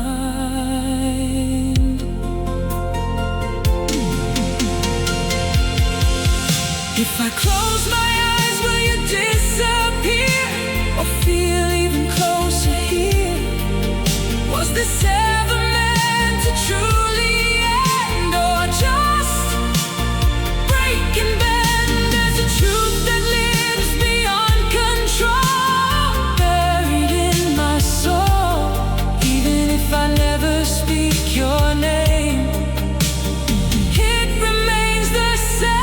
If I close my eyes, will you disappear, or feel even closer here? Was this ever meant to truly end, or just break and bend? There's a truth that lives beyond control, buried in my soul. Even if I never speak your name, it remains the same.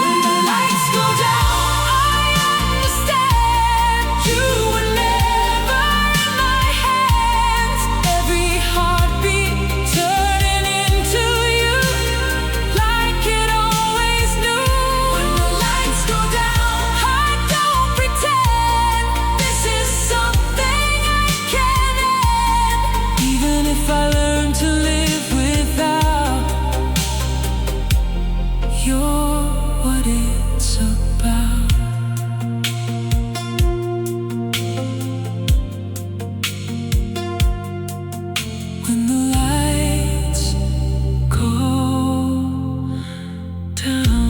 When the lights go down, I understand you were never in my hands. Every heartbeat turning into you, like it always knew. When the lights go down, I don't pretend this is something I can end. Even if I learn to live without, you're what it's about. When the lights go down,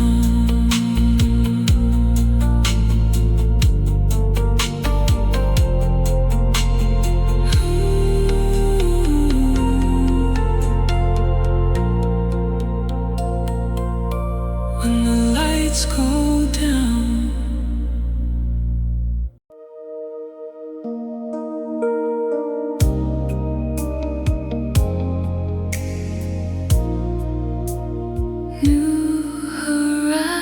when the lights go down. New horizon,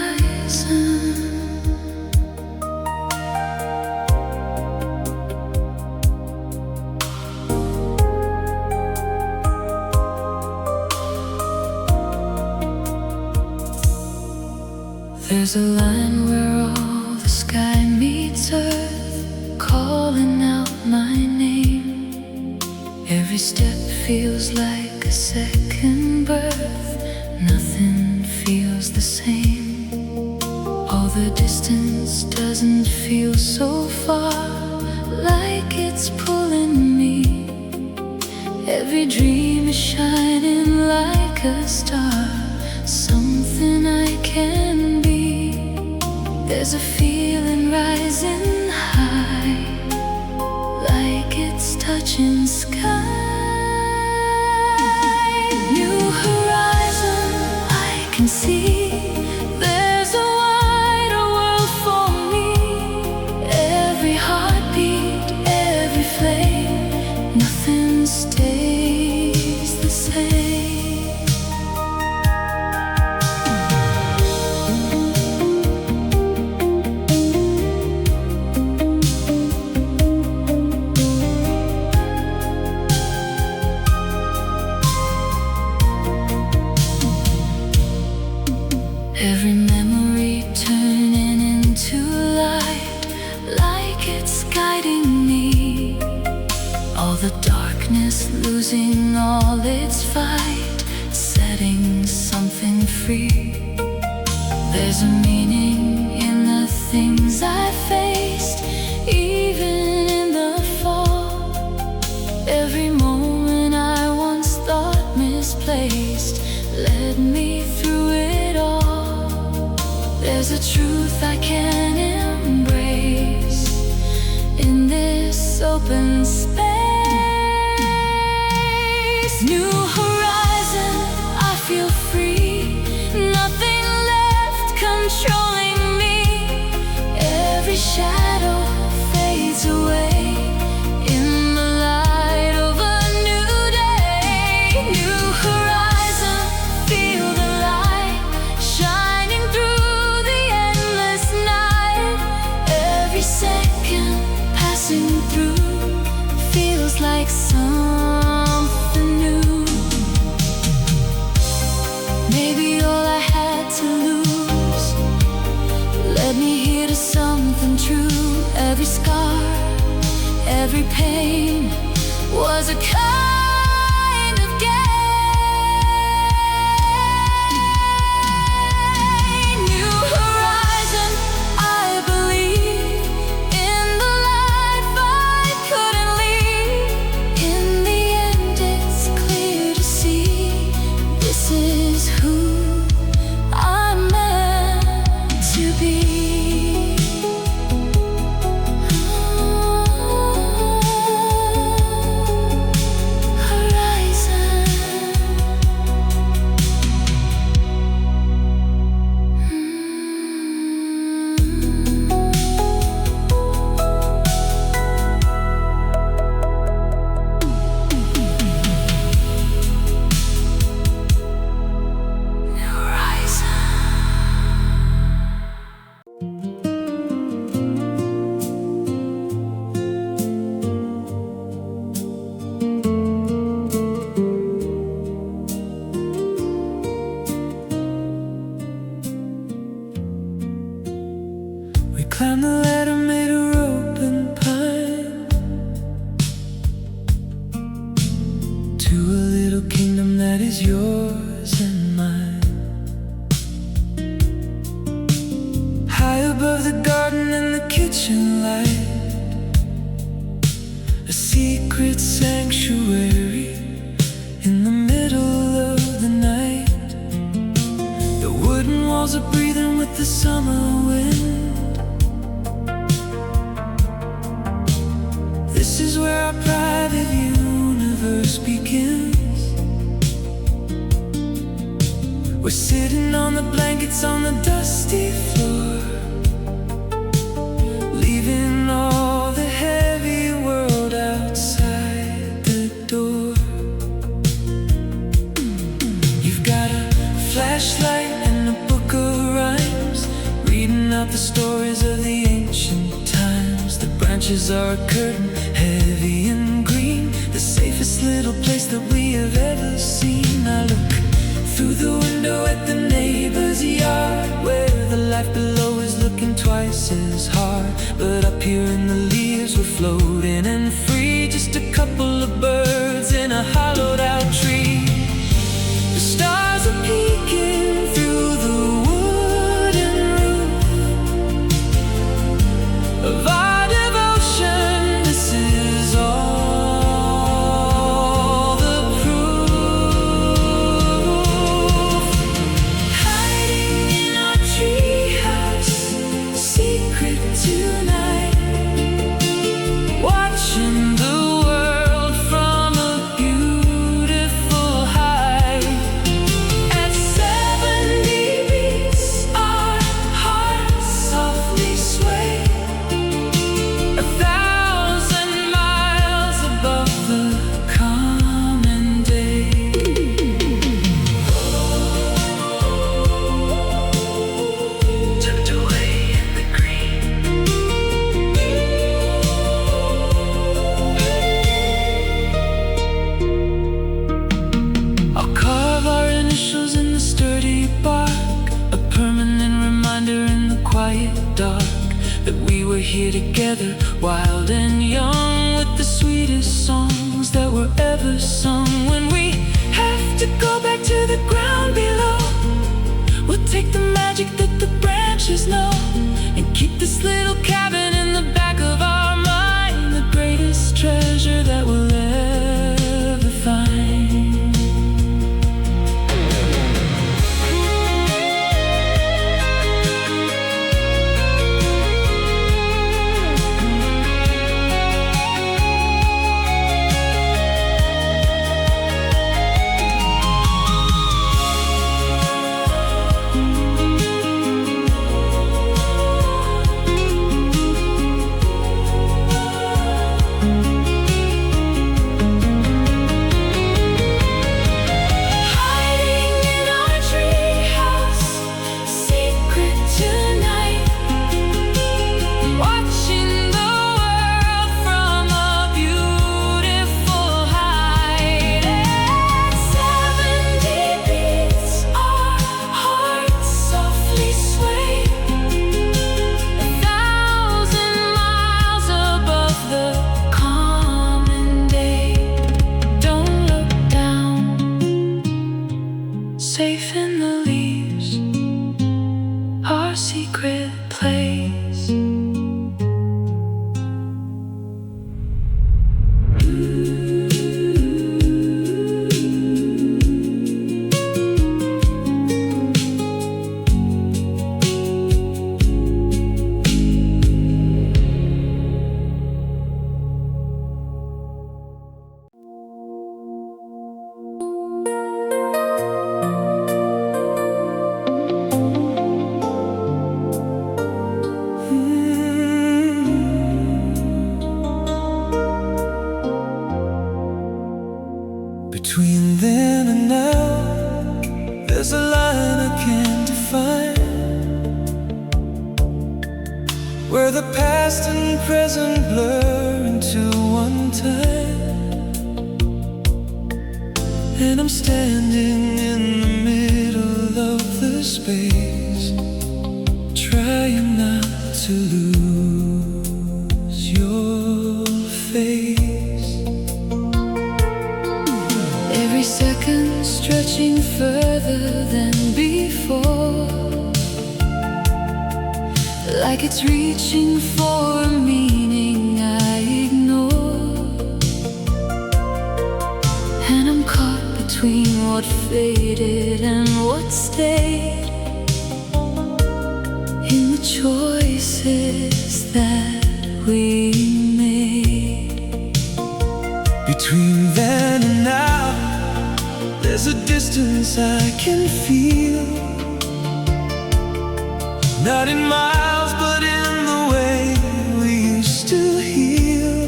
there's a line where all the sky meets earth, calling out my name. Every step feels like a second birth, nothing feels the same. All the distance doesn't feel so far, like it's pulling me. Every dream is shining like a star, something I can be. There's a feeling rising high, like it's touching sky. New horizon, losing all its fight, setting something free. There's a meaning in the things I faced, even in the fall. Every moment I once thought misplaced led me through it all. There's a truth I can embrace in this open space. New horizon, I feel free. Nothing left controlling me. Every shadow fades away in the light of a new day. New horizon, feel the light shining through the endless night. Every second passing through feels like something new. Maybe all I had to lose led me here to something true. Every scar, every pain was a kind of gain. New horizon, I believe in the life I couldn't leave. In the end, it's clear to see this is who I'm meant to be. We climbed the ladder made of rope and pine to a little kingdom that is yours and mine. High above the garden and the kitchen light, a secret sanctuary in the middle of the night. The wooden walls are breathing with the summer wind. This is where our private universe begins. We're sitting on the blankets on the dusty floor, leaving all the heavy world outside the door. You've got a flashlight and a book of rhymes, reading out the stories of the ancient times. The branches are a curtain, heavy and green, the safest little place that we have ever seen. I look through the window at the neighbor's yard, where the life below is looking twice as hard. But up here in the leaves we're floating and free, just a couple of birds in a hollowed out tree. The stars are peeking through the wooden roof of our devotion. This is all the proof. Hiding in our treehouse, secret tonight, watching the world from a beautiful height. At 70 beats, our hearts softly sway, 1,000 miles above the common day. Tucked away in the green, I'll carve our initials in the sturdy bark, a permanent reminder in the quiet dark that we were here together, wild and young, with the sweetest songs that were ever sung. When we have to go back to the ground below, we'll take the magic that the branches know and keep this little cabin in the back of our mind, the greatest treasure that we'll ever find. Safe in the leaves, our secret place. Between then and now, there's a line I can't define, where the past and present blur into one time. And I'm standing in the middle of the space, trying not to lose your face. Every second stretching further than before, like it's reaching for a meaning I ignore. And I'm caught between what faded and what stayed, in the choices that we made. Between then and now, there's a distance I can feel, not in miles, but in the way we used to heal.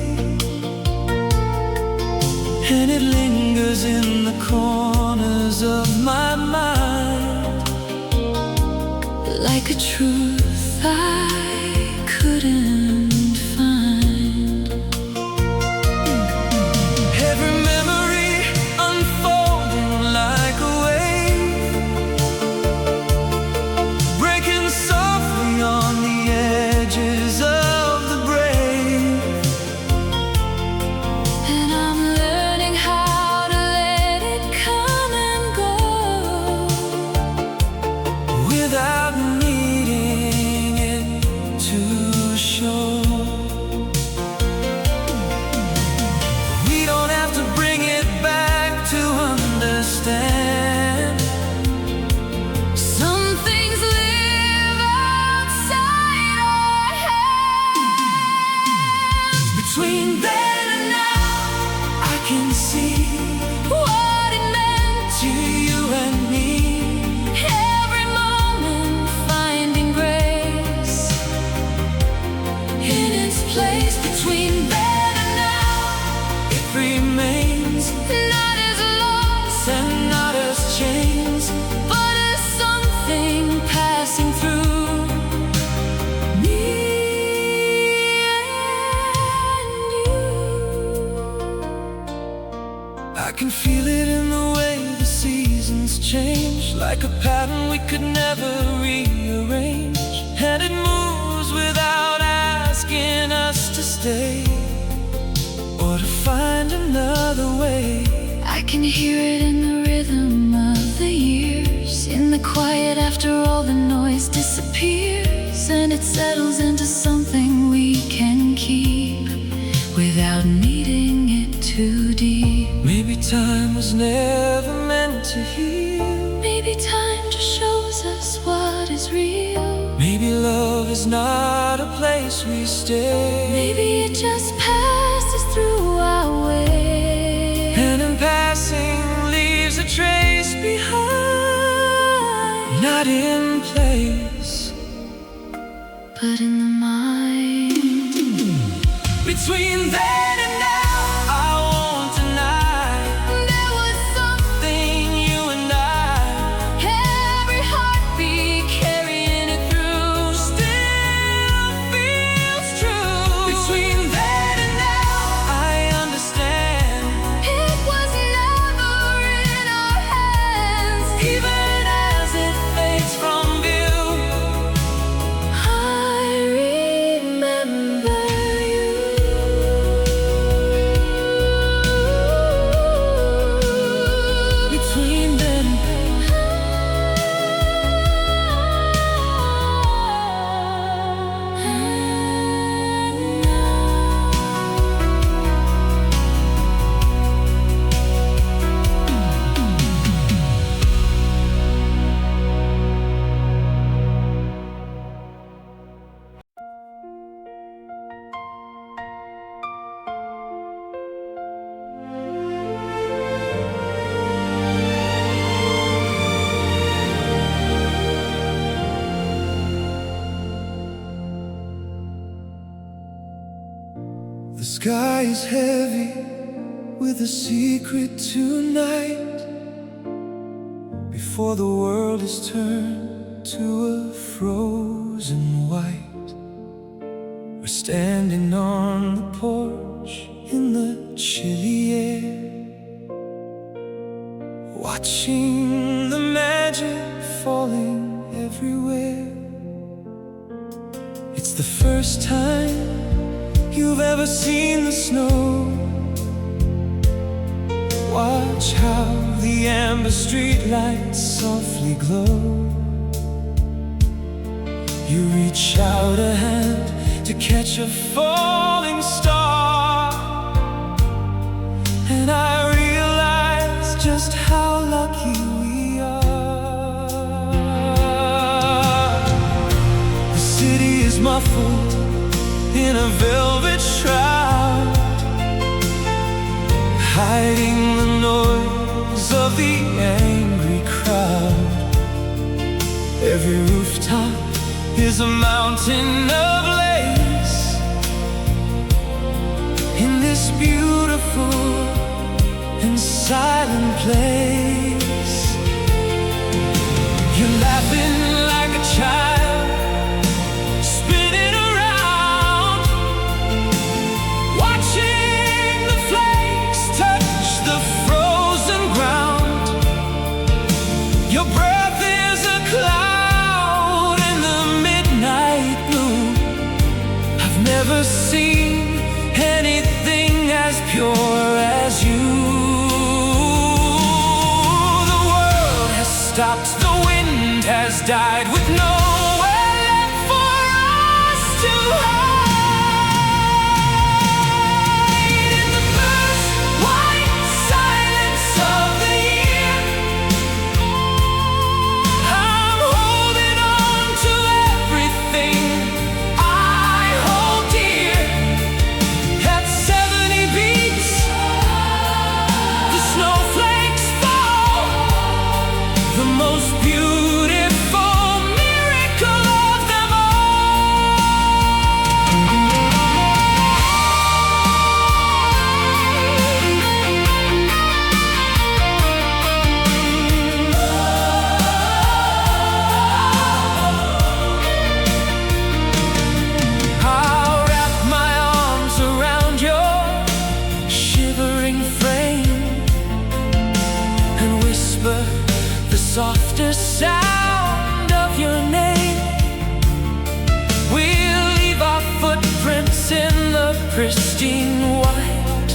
And it lingers in the corners of my mind, like a truth I couldn't find. Every memory unfolding like a wave, breaking softly on the edges of the brave. And I'm learning how to let it come and go, without needing it to show. We don't have to bring it back to understand. Some things live outside our hands. Between then and now, I can see what it meant to you and me. Every moment finding grace in its place. Between then and now, it remains not as loss and not as chains, but as something passing through me and you. I can feel it in the way the seasons change, like a pattern we could never rearrange. And it moves without asking us to stay or to find another another way. I can hear it in the rhythm of the years, in the quiet after all the noise disappears, and it settles into something we can keep without needing it too deep. Maybe time was never meant to heal. Maybe time just shows us what is real. Maybe love is not a place we stay. Maybe it just passes through our way, and in passing leaves a trace behind. Not in place, but in the mind. Between then and now, I won't deny there was something, you and I. every heartbeat carrying it through Still feels true. Between then and now, I understand. It was never in our hands. Even as it fades from view, I remember you. between then and now. the sky is heavy with a secret tonight. Before the world is turned to a frozen white, we're standing on the porch in the chilly air, watching the magic falling everywhere. It's the first time you've ever seen the snow. Watch how the amber streetlights softly glow. You reach out a hand to catch a falling star, and I realize just how lucky we are. The city is muffled in a velvet shroud, hiding the noise of the angry crowd. Every rooftop is a mountain of lace in this beautiful and silent place. You're laughing like a child, spinning around, watching the flakes touch the frozen ground. Your breath is a cloud in the midnight blue. I've never seen anything as pure as you. The world has stopped, the wind has died, with nowhere left for us to hide. In the first white silence of the year, I'm holding on to everything I hold dear. At 70 beats, the snowflakes fall, the most beautiful miracle of them I'll wrap my arms around your shivering frame and whisper the softer sound of your name. We'll leave our footprints in the pristine white,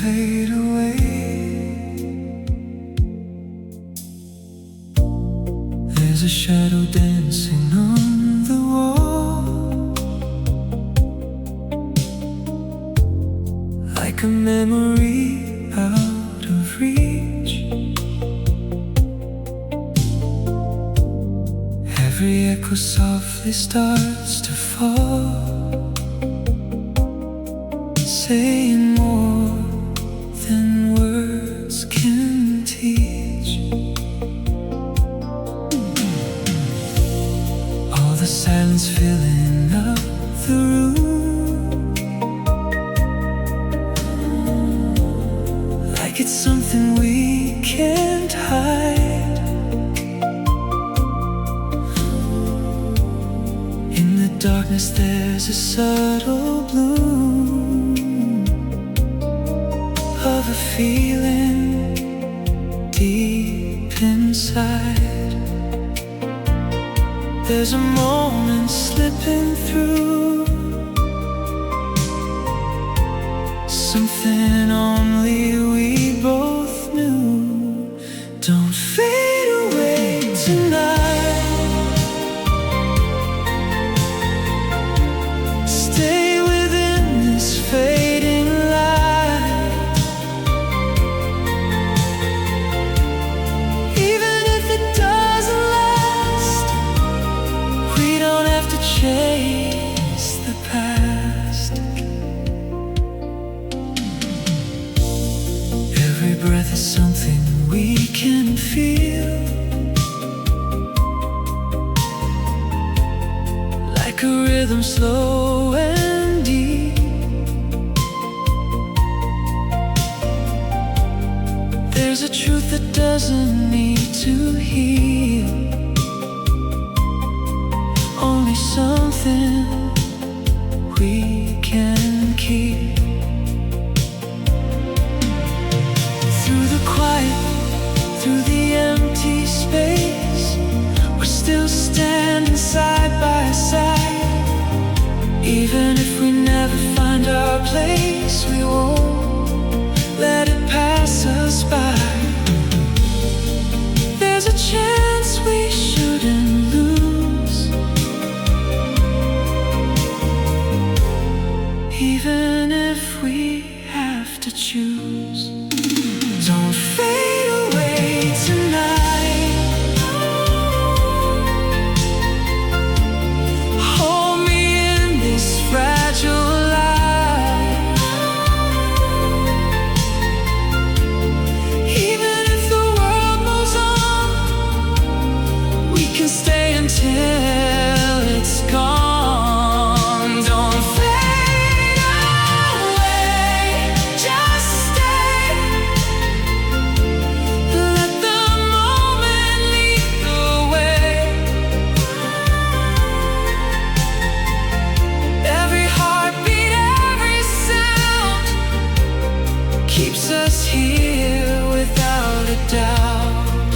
fade away. There's a shadow dancing on the wall, like a memory out of reach. Every echo softly starts to fall, saying more than words can teach. All the silence filling up the room, like it's something we can't hide. In the darkness there's a subtle bloom of a feeling deep inside. There's a moment slipping through, something only we both knew. Don't fade away tonight, stay within this fading light. Even if it doesn't last, we don't have to chase the past. Every breath is something we can feel, like a rhythm slow and deep. There's a truth that doesn't need to heal, only something we can keep. Through the quiet, through the empty space, we're still standing side by side. Even if we never find our place, we won't let it pass us by. There's a chance we shouldn't lose, even if we have to choose. Don't fade away tonight, hold me in this fragile life. Even if the world moves on, we can stay until it's gone. Don't fade away, just stay. Let the moment lead the way. Every heartbeat, every sound keeps us here without a doubt.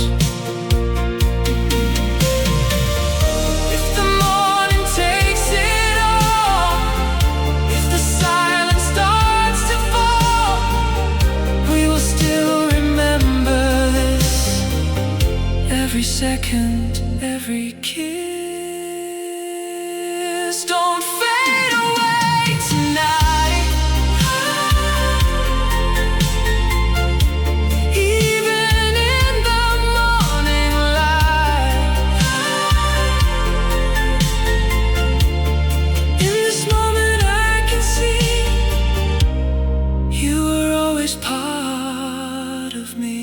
If the morning takes it all, if the silence starts to fall, we will still remember this. Every second, every kiss. Don't fade away tonight, even in the morning light. In this moment I can see you were always part of me.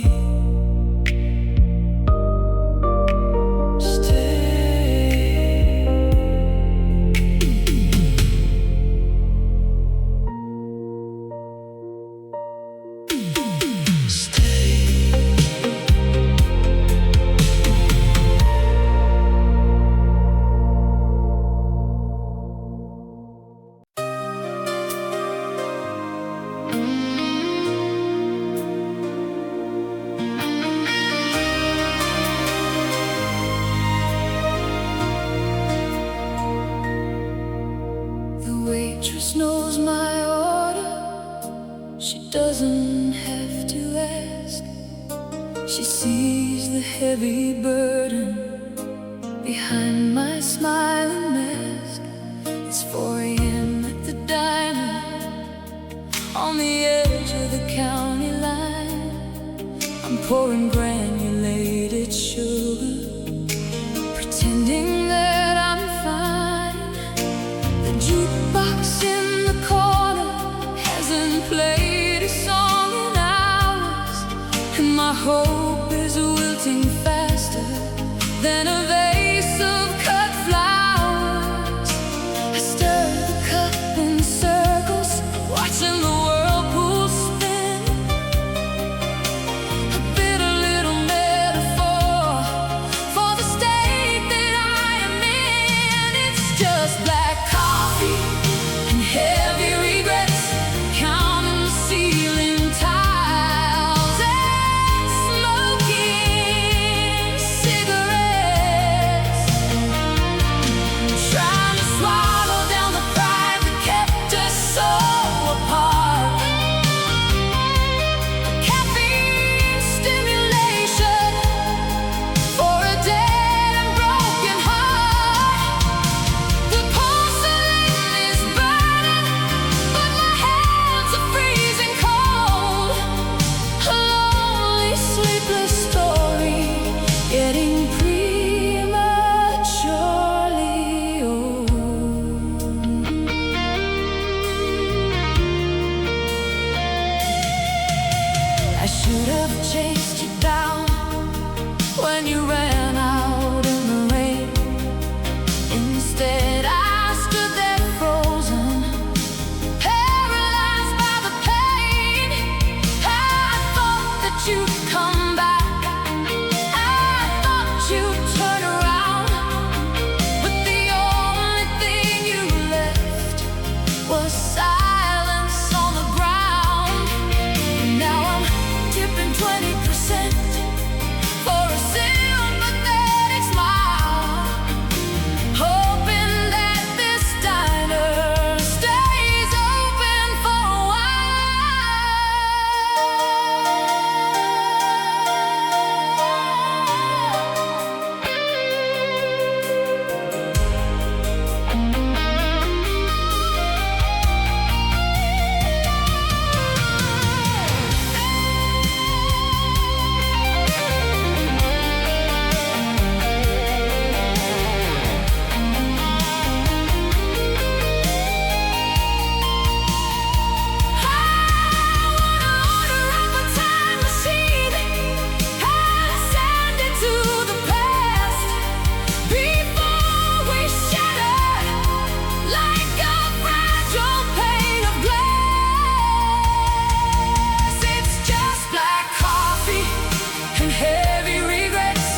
Waitress knows my order. She doesn't have to ask. She sees the heavy burden behind my smiling mask. It's 4 a.m. at the diner on the edge of the county line. I'm pouring granulated sugar, pretending that I'm fine. The jukebox in the corner hasn't played a song in hours, and my hope is wilting faster than a vase of cut flowers. I stir the cup in circles, watching the whirlpool spin. A bitter little metaphor for the state that I am in. It's just black coffee and heavy regrets, counting the ceiling tiles and smoking cigarettes, trying to swallow down the pride that kept us so apart. Caffeine stimulation for a dead and broken heart. The porcelain is burning, but my hands are freezing cold. A lonely, sleepless story, getting prematurely old. I should have chased you down when you ran out in the rain. Instead, I stood there frozen, paralyzed by the pain. I thought that you'd come back, I thought you'd turn around, but the only thing you left was silence on the ground. Now I'm tipping 20% for a sympathetic smile, hoping that this diner stays open for a heavy regrets,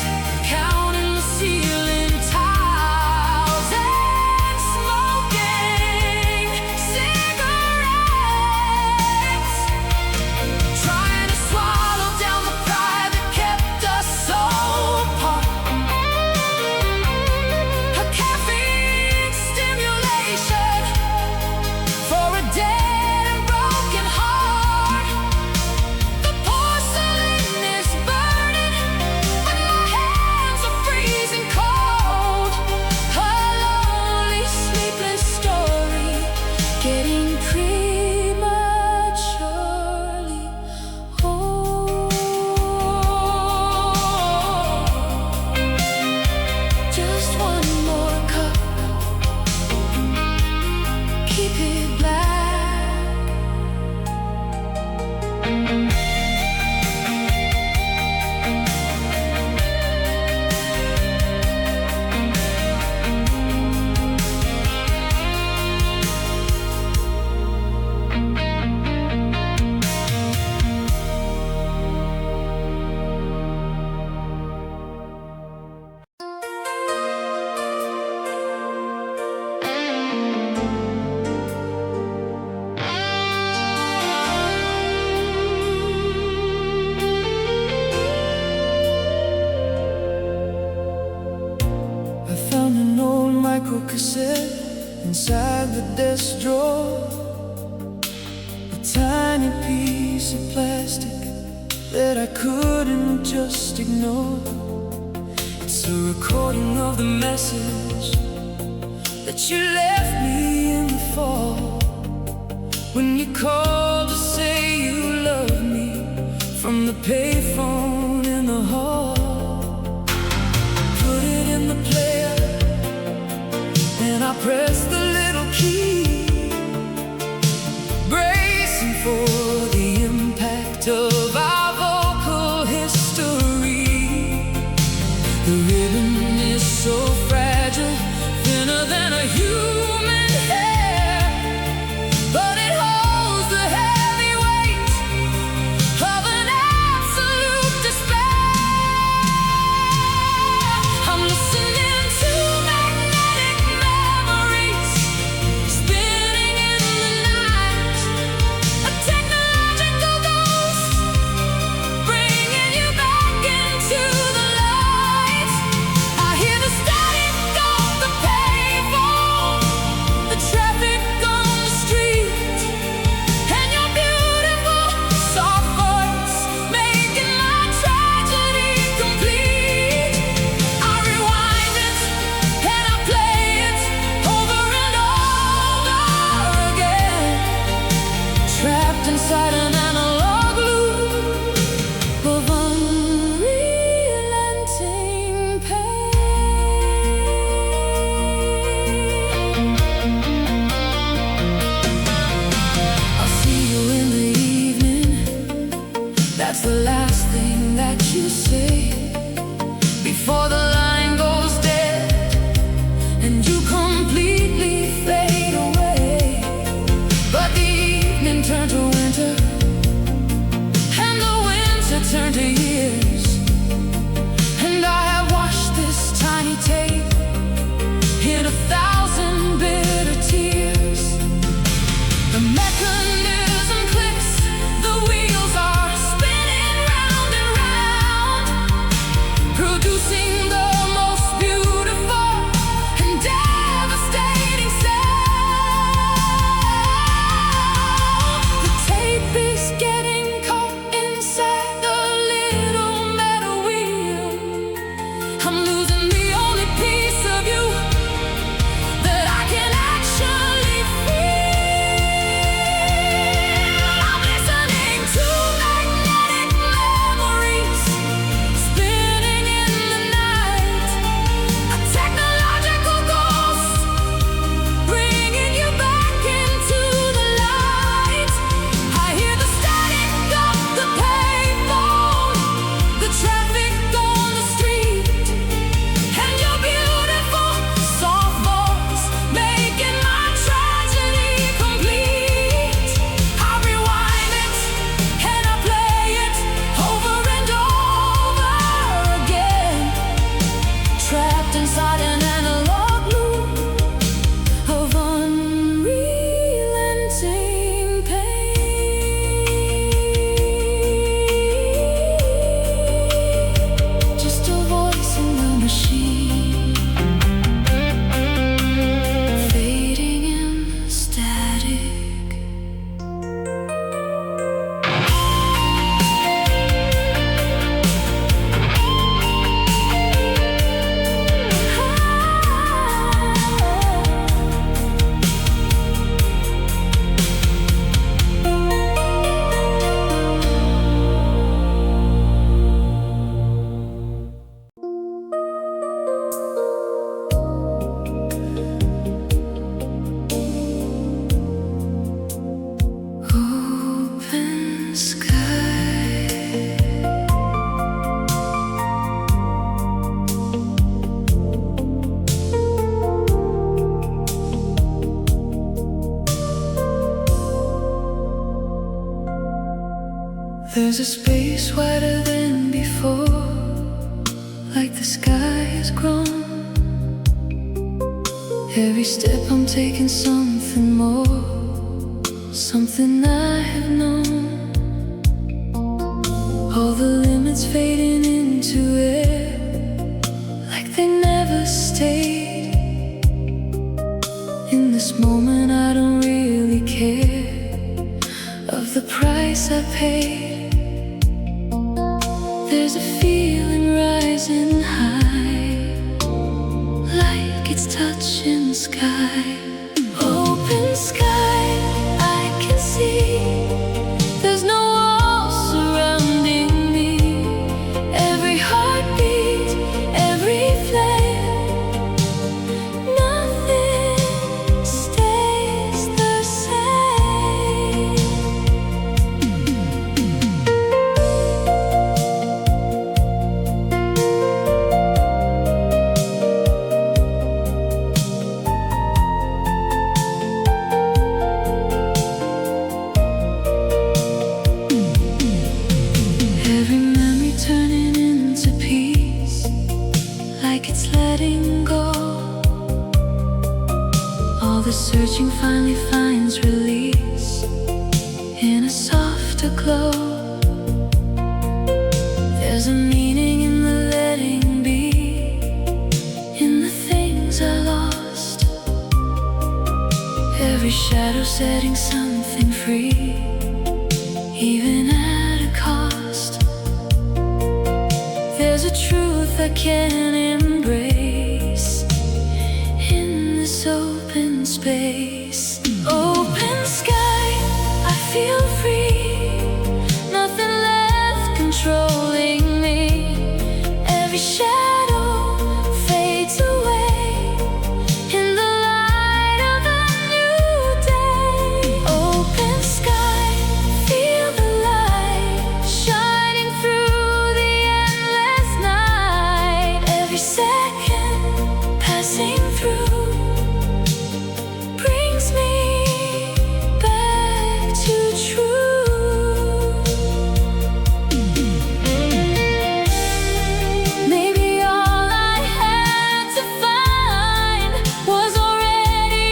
counting the ceiling tiles and smoking cigarettes, trying to swallow down the pride that kept us so apart. A caffeine stimulation for a dead and broken heart. The porcelain is burning, but my hands are freezing cold. A lonely, sleepless story, getting prematurely old. Just one more cup, keep it black. micro cassette inside the desk drawer. The tiny piece of plastic that I couldn't just ignore. It's a recording of the message that you left me in the fall, when you called to say you love me from the payphone in the hall. Put it in the player and I pressed the little key, bracing for the impact of our vocal history. The ribbon is so fragile, thinner than a human hair, but it holds the heavy weight of an absolute despair. I'm listening to magnetic memories spinning in the night, a technological ghost bringing you back into the light. I hear the static of the payphone, the traffic on the street, and your beautiful soft voice making my tragedy complete. I rewind it and I play it over and over again, trapped inside an analog loop of unrelenting pain. I'll see you in the evening, that's the last thing that you say before the line goes dead and you completely fade away. But the evening turned to winter and the winter turned to years, and I have watched this tiny tape in 1,000 bitter tears. The mechanism clicks, the wheels are spinning round and round, producing the most beautiful and devastating sound. The tape is getting caught inside the little metal wheel. I'm losing the only piece of you that I can actually feel. I'm listening to magnetic memories spinning in the night, a technological ghost bringing you back into the light. I hear the static of the payphone, the traffic on the street, and your beautiful soft voice making my tragedy complete. I rewind it and I play it over and over again, trapped inside an analog loop of unrelenting pain. Just a voice in the machine, fading in static. Open sky, there's a space wider than before, like the sky has grown. Every step I'm taking something more, something I have known. All the limits fading into air, like they never stayed. In this moment I don't really care of price I paid. There's a feeling rising high, like it's touching the sky. Open sky, I can see. There's no walls surrounding me. Every heartbeat, every flame, nothing stays the same. Every memory turning into peace, like it's letting go. All the searching finally finds release in a softer glow. There's a meaning in the letting be, in the things I lost. Every shadow setting something free, even at a cost. There's a truth I can't embrace in this open space. Open sky, I feel free. Nothing left controlling me. Every shadow fades away in the light of a new day. Open sky, feel the light shining through the endless night. Every second passing through brings me back to truth. Maybe all I had to find was already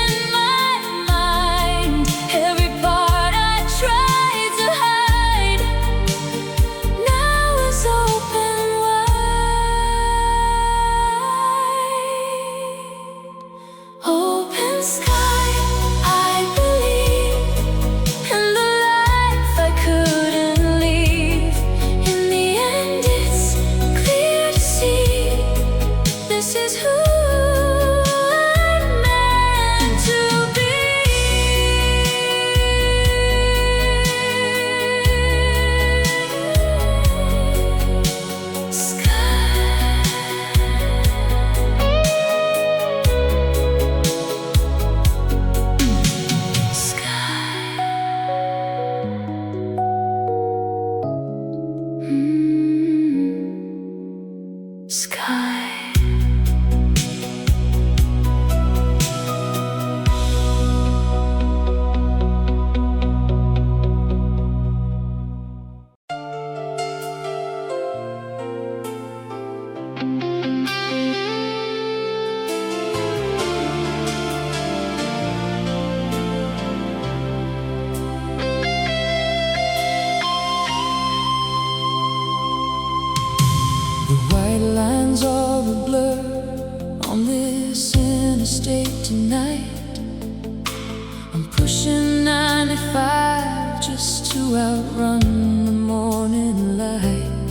in my mind. Every part I tried to hide now is open wide. Open sky, I believe in the life I couldn't leave. In the end, it's clear to see this is who I'm meant to be. Sky. The white lines are a blur on this interstate tonight. I'm pushing 95 just to outrun the morning light.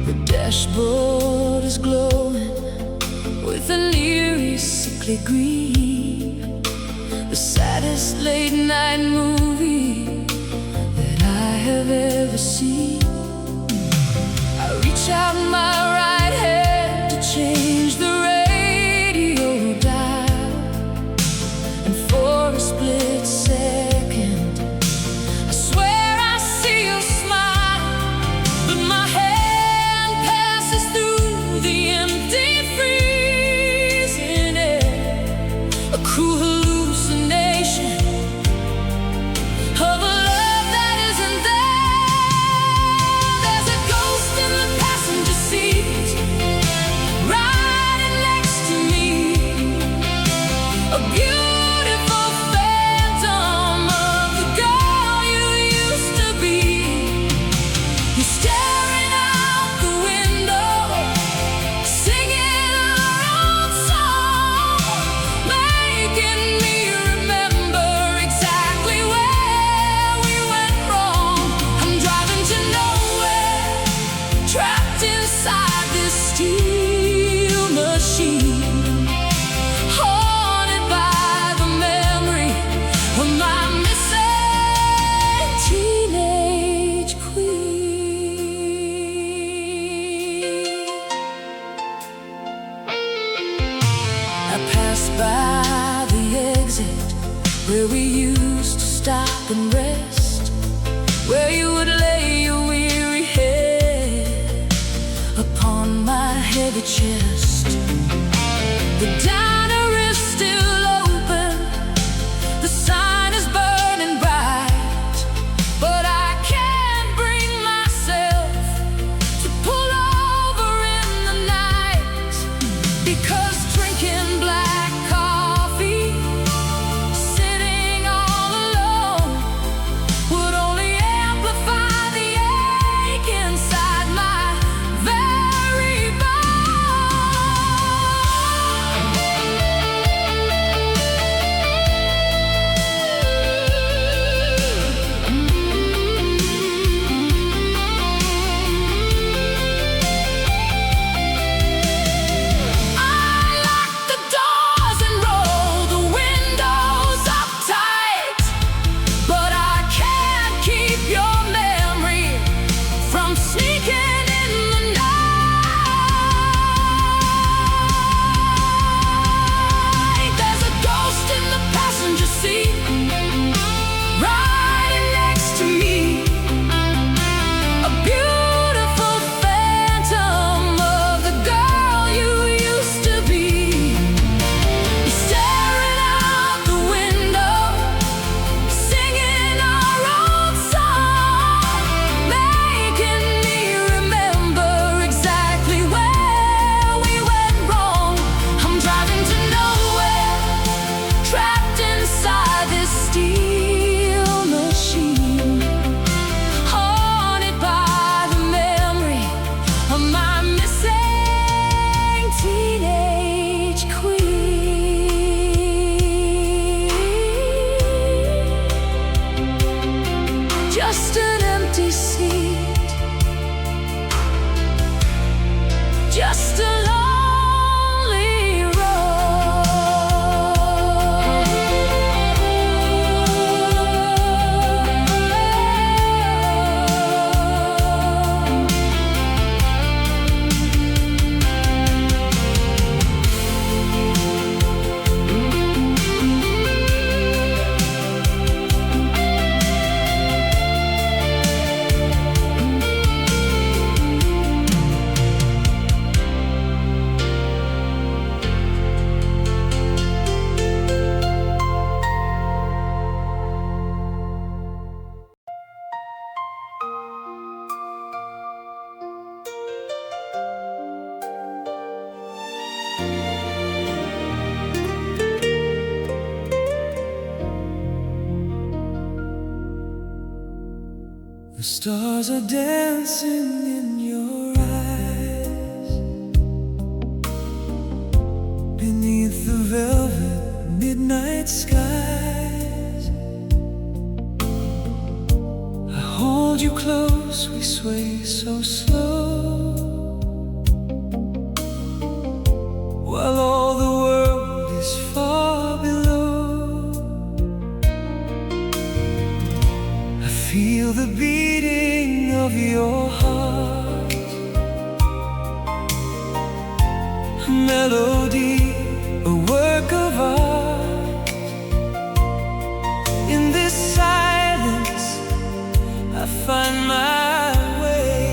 The dashboard is glowing with a leery, sickly green. The saddest late night movie that I have ever seen. I reach out my right hand to change the radio dial, and for a split second I swear I see you smile. But my hand passes through the empty, freezing air, a cruel hallucination of a love that isn't there. There's a ghost in the passenger seat, riding next to me, a beautiful phantom of the girl you used to be. You're staring out the window, singing our own song, making where we used to stop and rest, where you would lay your weary head upon my heavy chest. The diner is still open, the sign is burning bright, but I can't bring myself to pull over in the night, because drinking black coffee, sitting all alone, would only amplify the ache inside my very just an empty seat, just a lonely road. The stars are dancing in your eyes, beneath the velvet midnight skies. I hold you close, we sway so slow, while all the world is far below. I feel the beating of your heart, a melody, a work of art. In this silence I find my way,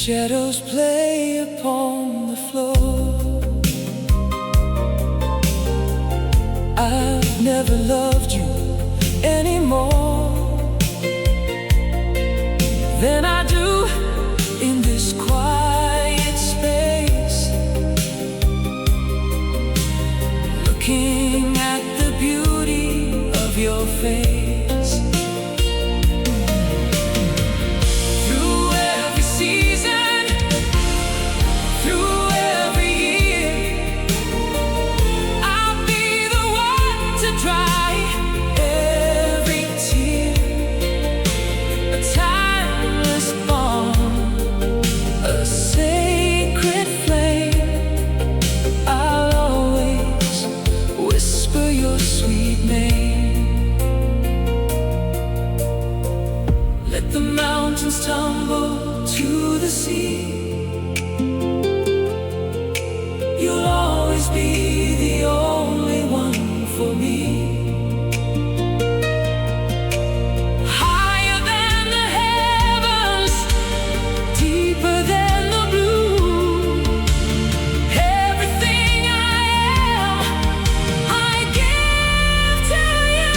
Shadows play upon the floor. I've never loved you anymore than I do in this quiet space, looking at the beauty of your face. Tumble to the sea. You'll always be the only one for me. Higher than the heavens, deeper than the blue. Everything I am, I give to you.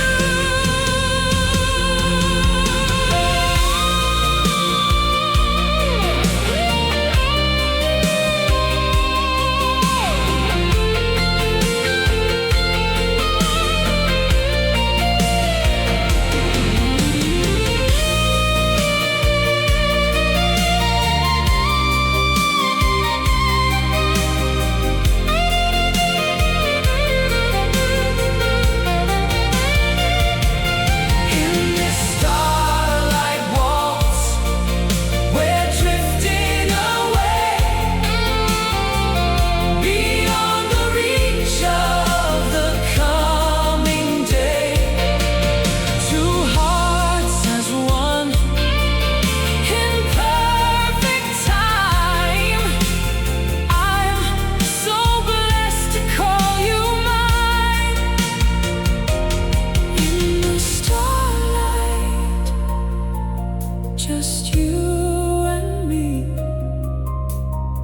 Just you and me,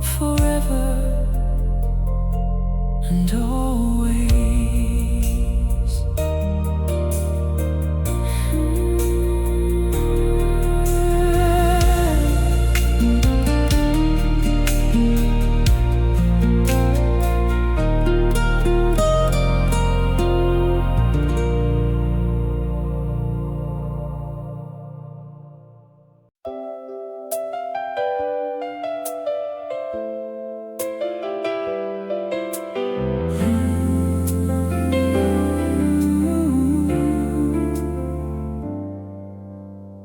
forever and always.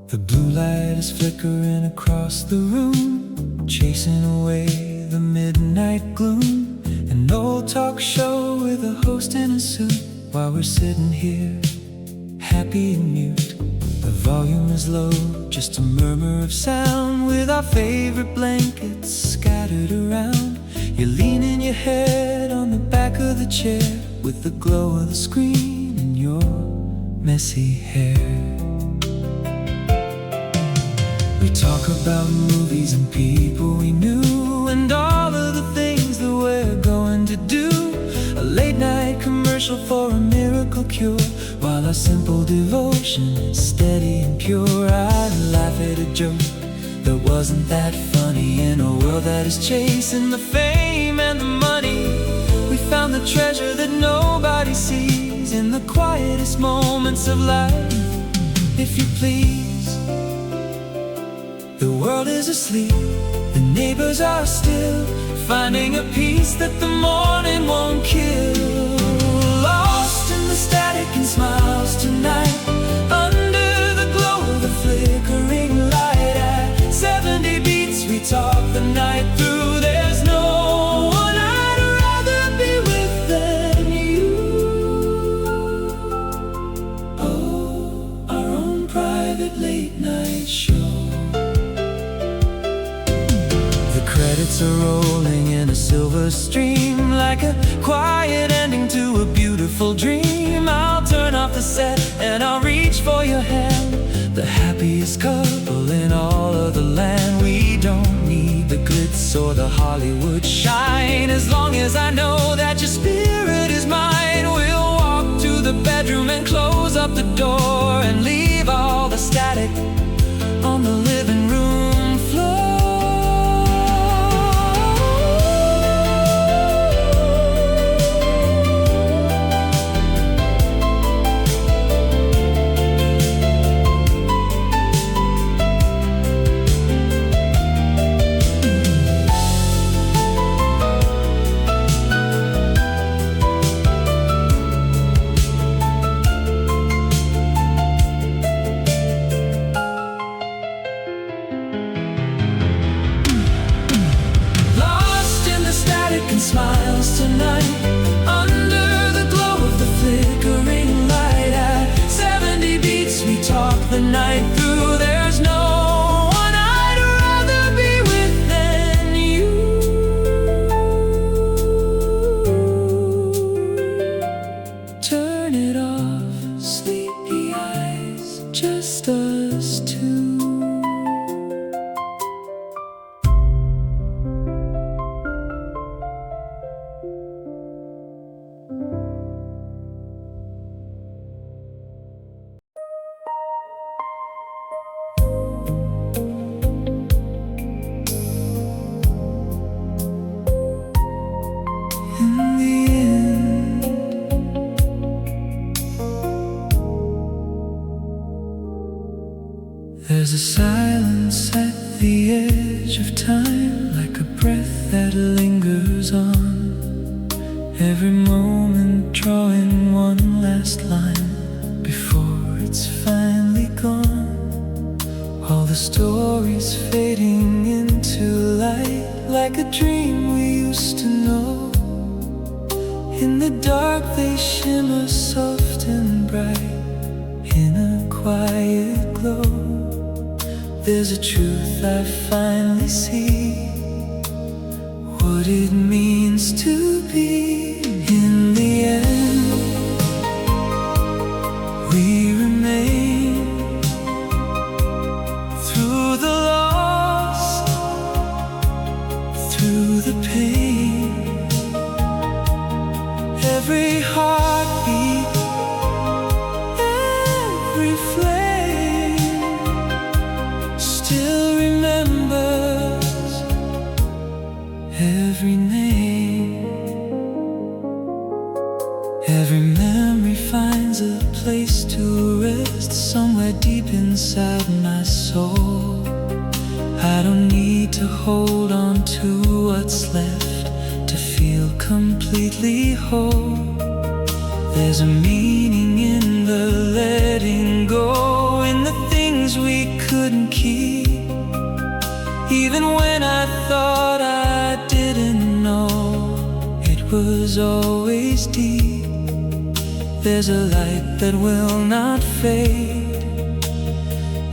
The blue light is flickering across the room, chasing away the midnight gloom. An old talk show with a host in a suit, while we're sitting here, happy and mute. The volume is low, just a murmur of sound, with our favorite blankets scattered around. You're leaning your head on the back of the chair, with the glow of the screen in your messy hair. We talk about movies and people we knew, and all of the things that we're going to do. A late night commercial for a miracle cure, while our simple devotion is steady and pure. I'd laugh at a joke that wasn't that funny, in a world that is chasing the fame and the money. We found the treasure that nobody sees in the quietest moments of life. If you please, the world is asleep, the neighbors are still, finding a peace that the morning won't kill. Lost in the static and smiles tonight, under the glow of the flickering light. At 70 beats we talk the night through. There's no one I'd rather be with than you. Oh, our own private late night show. Credits are rolling in a silver stream, like a quiet ending to a beautiful dream. I'll turn off the set and I'll reach for your hand, the happiest couple in all of the land. We don't need the or the Hollywood shine. As long as I know that your spirit is mine, we'll walk to the bedroom and close up the door and leave all the static on the living room floor. And smiles tonight under the glow of the flickering light. At 70 beats we talk the night through. There's no one I'd rather be with than you. Turn it off, sleepy eyes, just us two. There's a silence at the edge of time, like a breath that lingers on. Every moment drawing one last line before it's finally gone. All the stories fading into light, like a dream we used to know. In the dark they shimmer soft and bright, in a quiet glow. There's a truth I finally see, what it means to be. In the end, we remain. Through the loss, through the pain, every heartbeat, every flame still remembers every name. Every memory finds a place to rest somewhere deep inside my soul. I don't need to hold on to what's left to feel completely whole. There's a meaning in the letting go, in the things we couldn't keep. Even when I thought I didn't know, it was always deep. There's a light that will not fade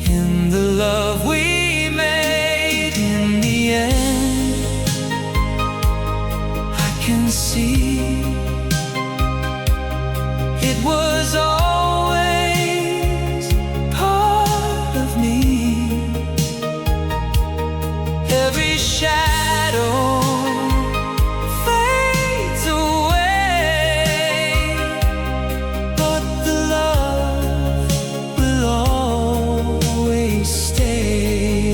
in the love we made. In the end, I can see it was always part of me. Every shadow fades away, but the love will always stay.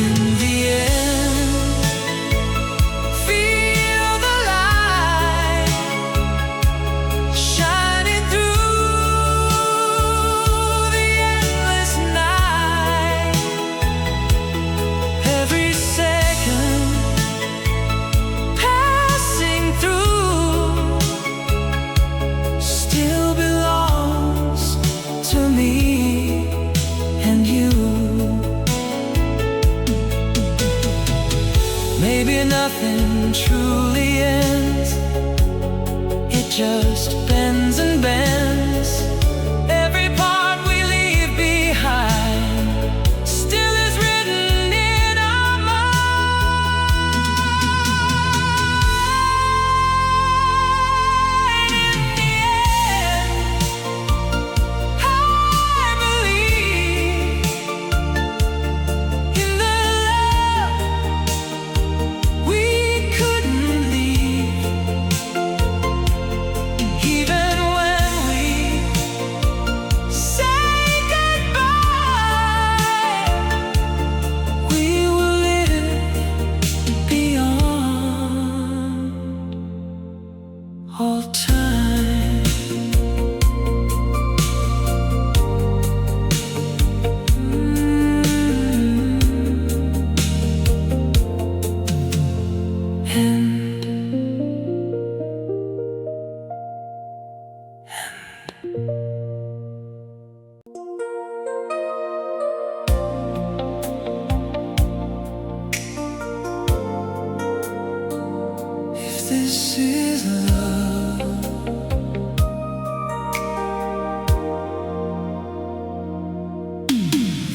In the end, feel the light shining through the endless night. Every second passing through still belongs to me and you. Maybe nothing truly ends, it just bends and bends. Every part we leave behind still is written in our mind. In the end, I believe in the love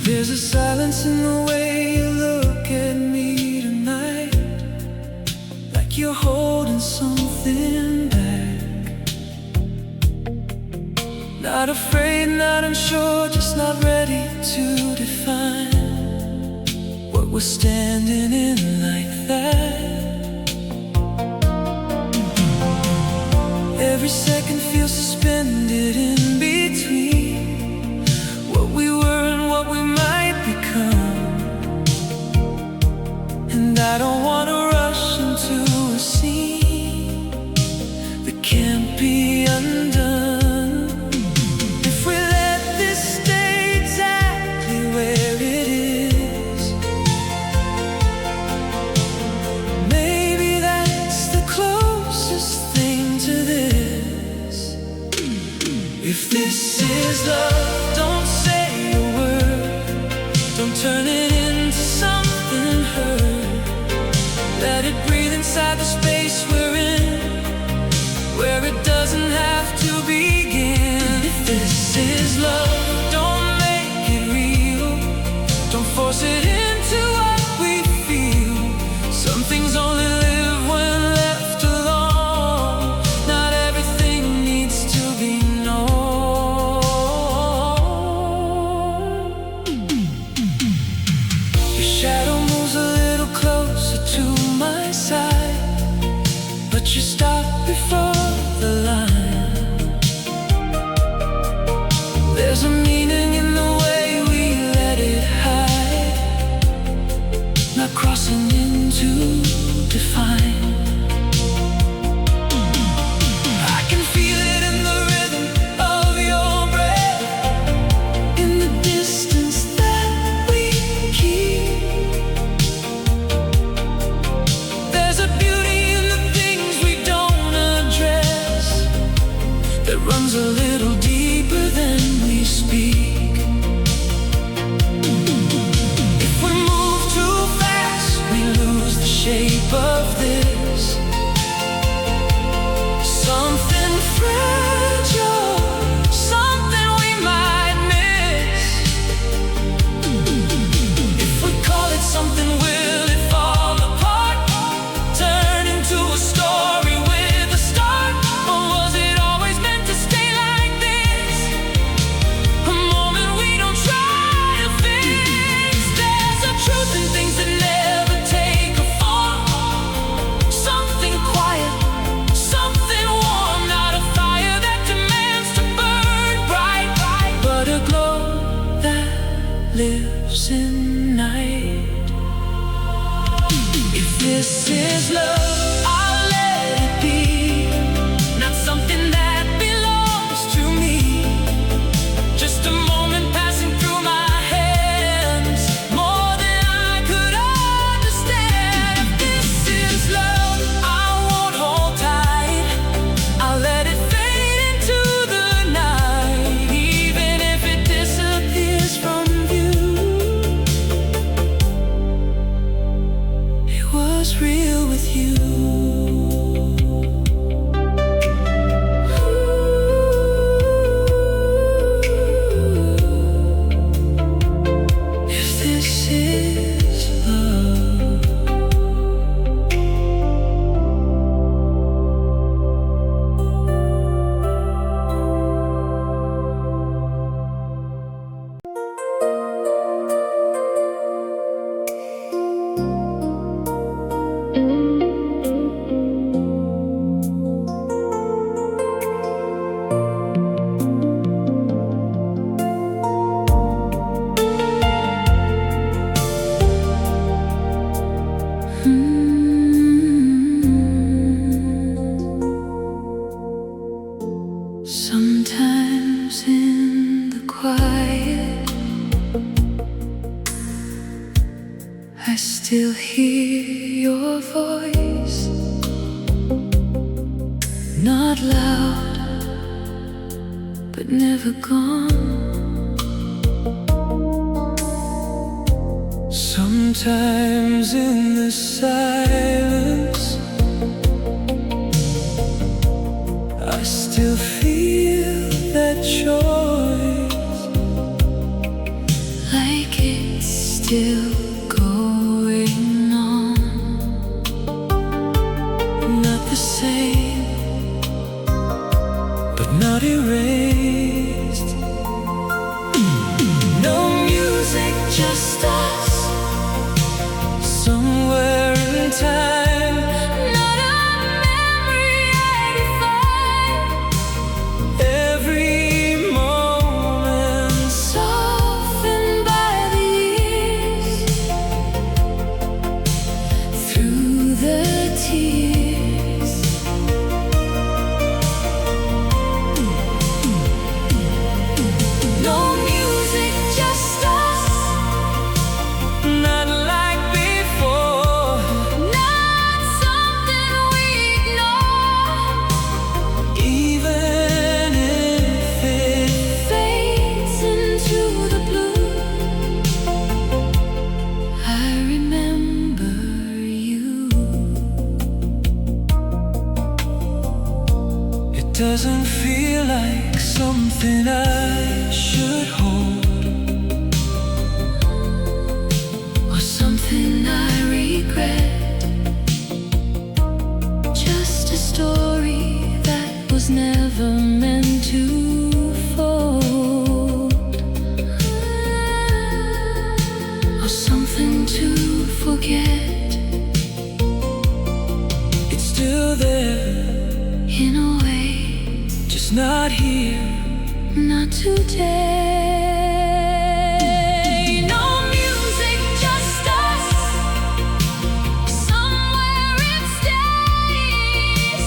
There's a silence in the way you look at me tonight, like you're holding something back. Not afraid, not unsure, just not ready to define what we're standing in like that. Every second feels suspended in between what we were and what we might become. And I don't want to rush into a scene that can't be undone. If we let this stay exactly where it is, maybe that's the closest thing to this. If this is love, don't say a word, don't turn it into something hurt. Let it breathe inside the space we're in, where it doesn't have to begin. If this is love, don't make it real, don't force it into what we feel. Some things only live when left alone. Not everything needs to be known. Your shadow moves a little closer to my side, but you stop before the line. There's a meaning in the way we let it hide, not crossing into define. I can feel it in the rhythm of your breath, in the distance that we keep. There's a beauty in the things we don't address, that runs a little deeper than we speak. If we move too fast, we lose the shape of this. Something fragile, something we might miss. If we call it something, will it fall apart, turn into a story with a start? Or was it always meant to stay like this, a moment we don't try to fix? There's a truth in things that never take a form, something quiet, something warm, not a fire that demands to burn bright, but a glow that lives in night. If this is love, I'll let it be, not something that belongs to me, just a moment passing through my hands, more than I could understand. If this is love, I won't hold tight, I'll let it fade into the night, even if it disappears from view. It was real with you. If this is love, sometimes in the quiet, I still hear your voice, not loud, but never gone. Sometimes in the silence, I still feel that choice, like still going on. Not the same, but not erased. No music, just us, somewhere in time. Not a memory I define. Every moment Softened by the years, through the tears. No music, just us. not like before. Not something we ignore. Even if it Fades into the blue. I remember you. It doesn't feel like something I should hold, Or something I regret. Just a story that was never meant to fold. Or something to forget. it's still there, In a way, just not here. not today. No music, just us. Somewhere it stays.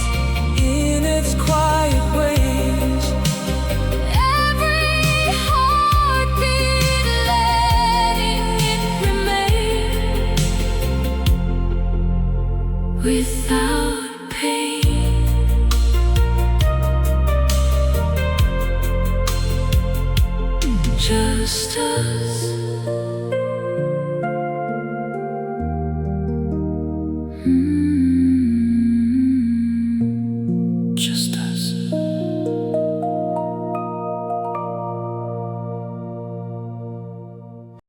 In its quiet ways, Every heartbeat, letting it remain without pain. Just us.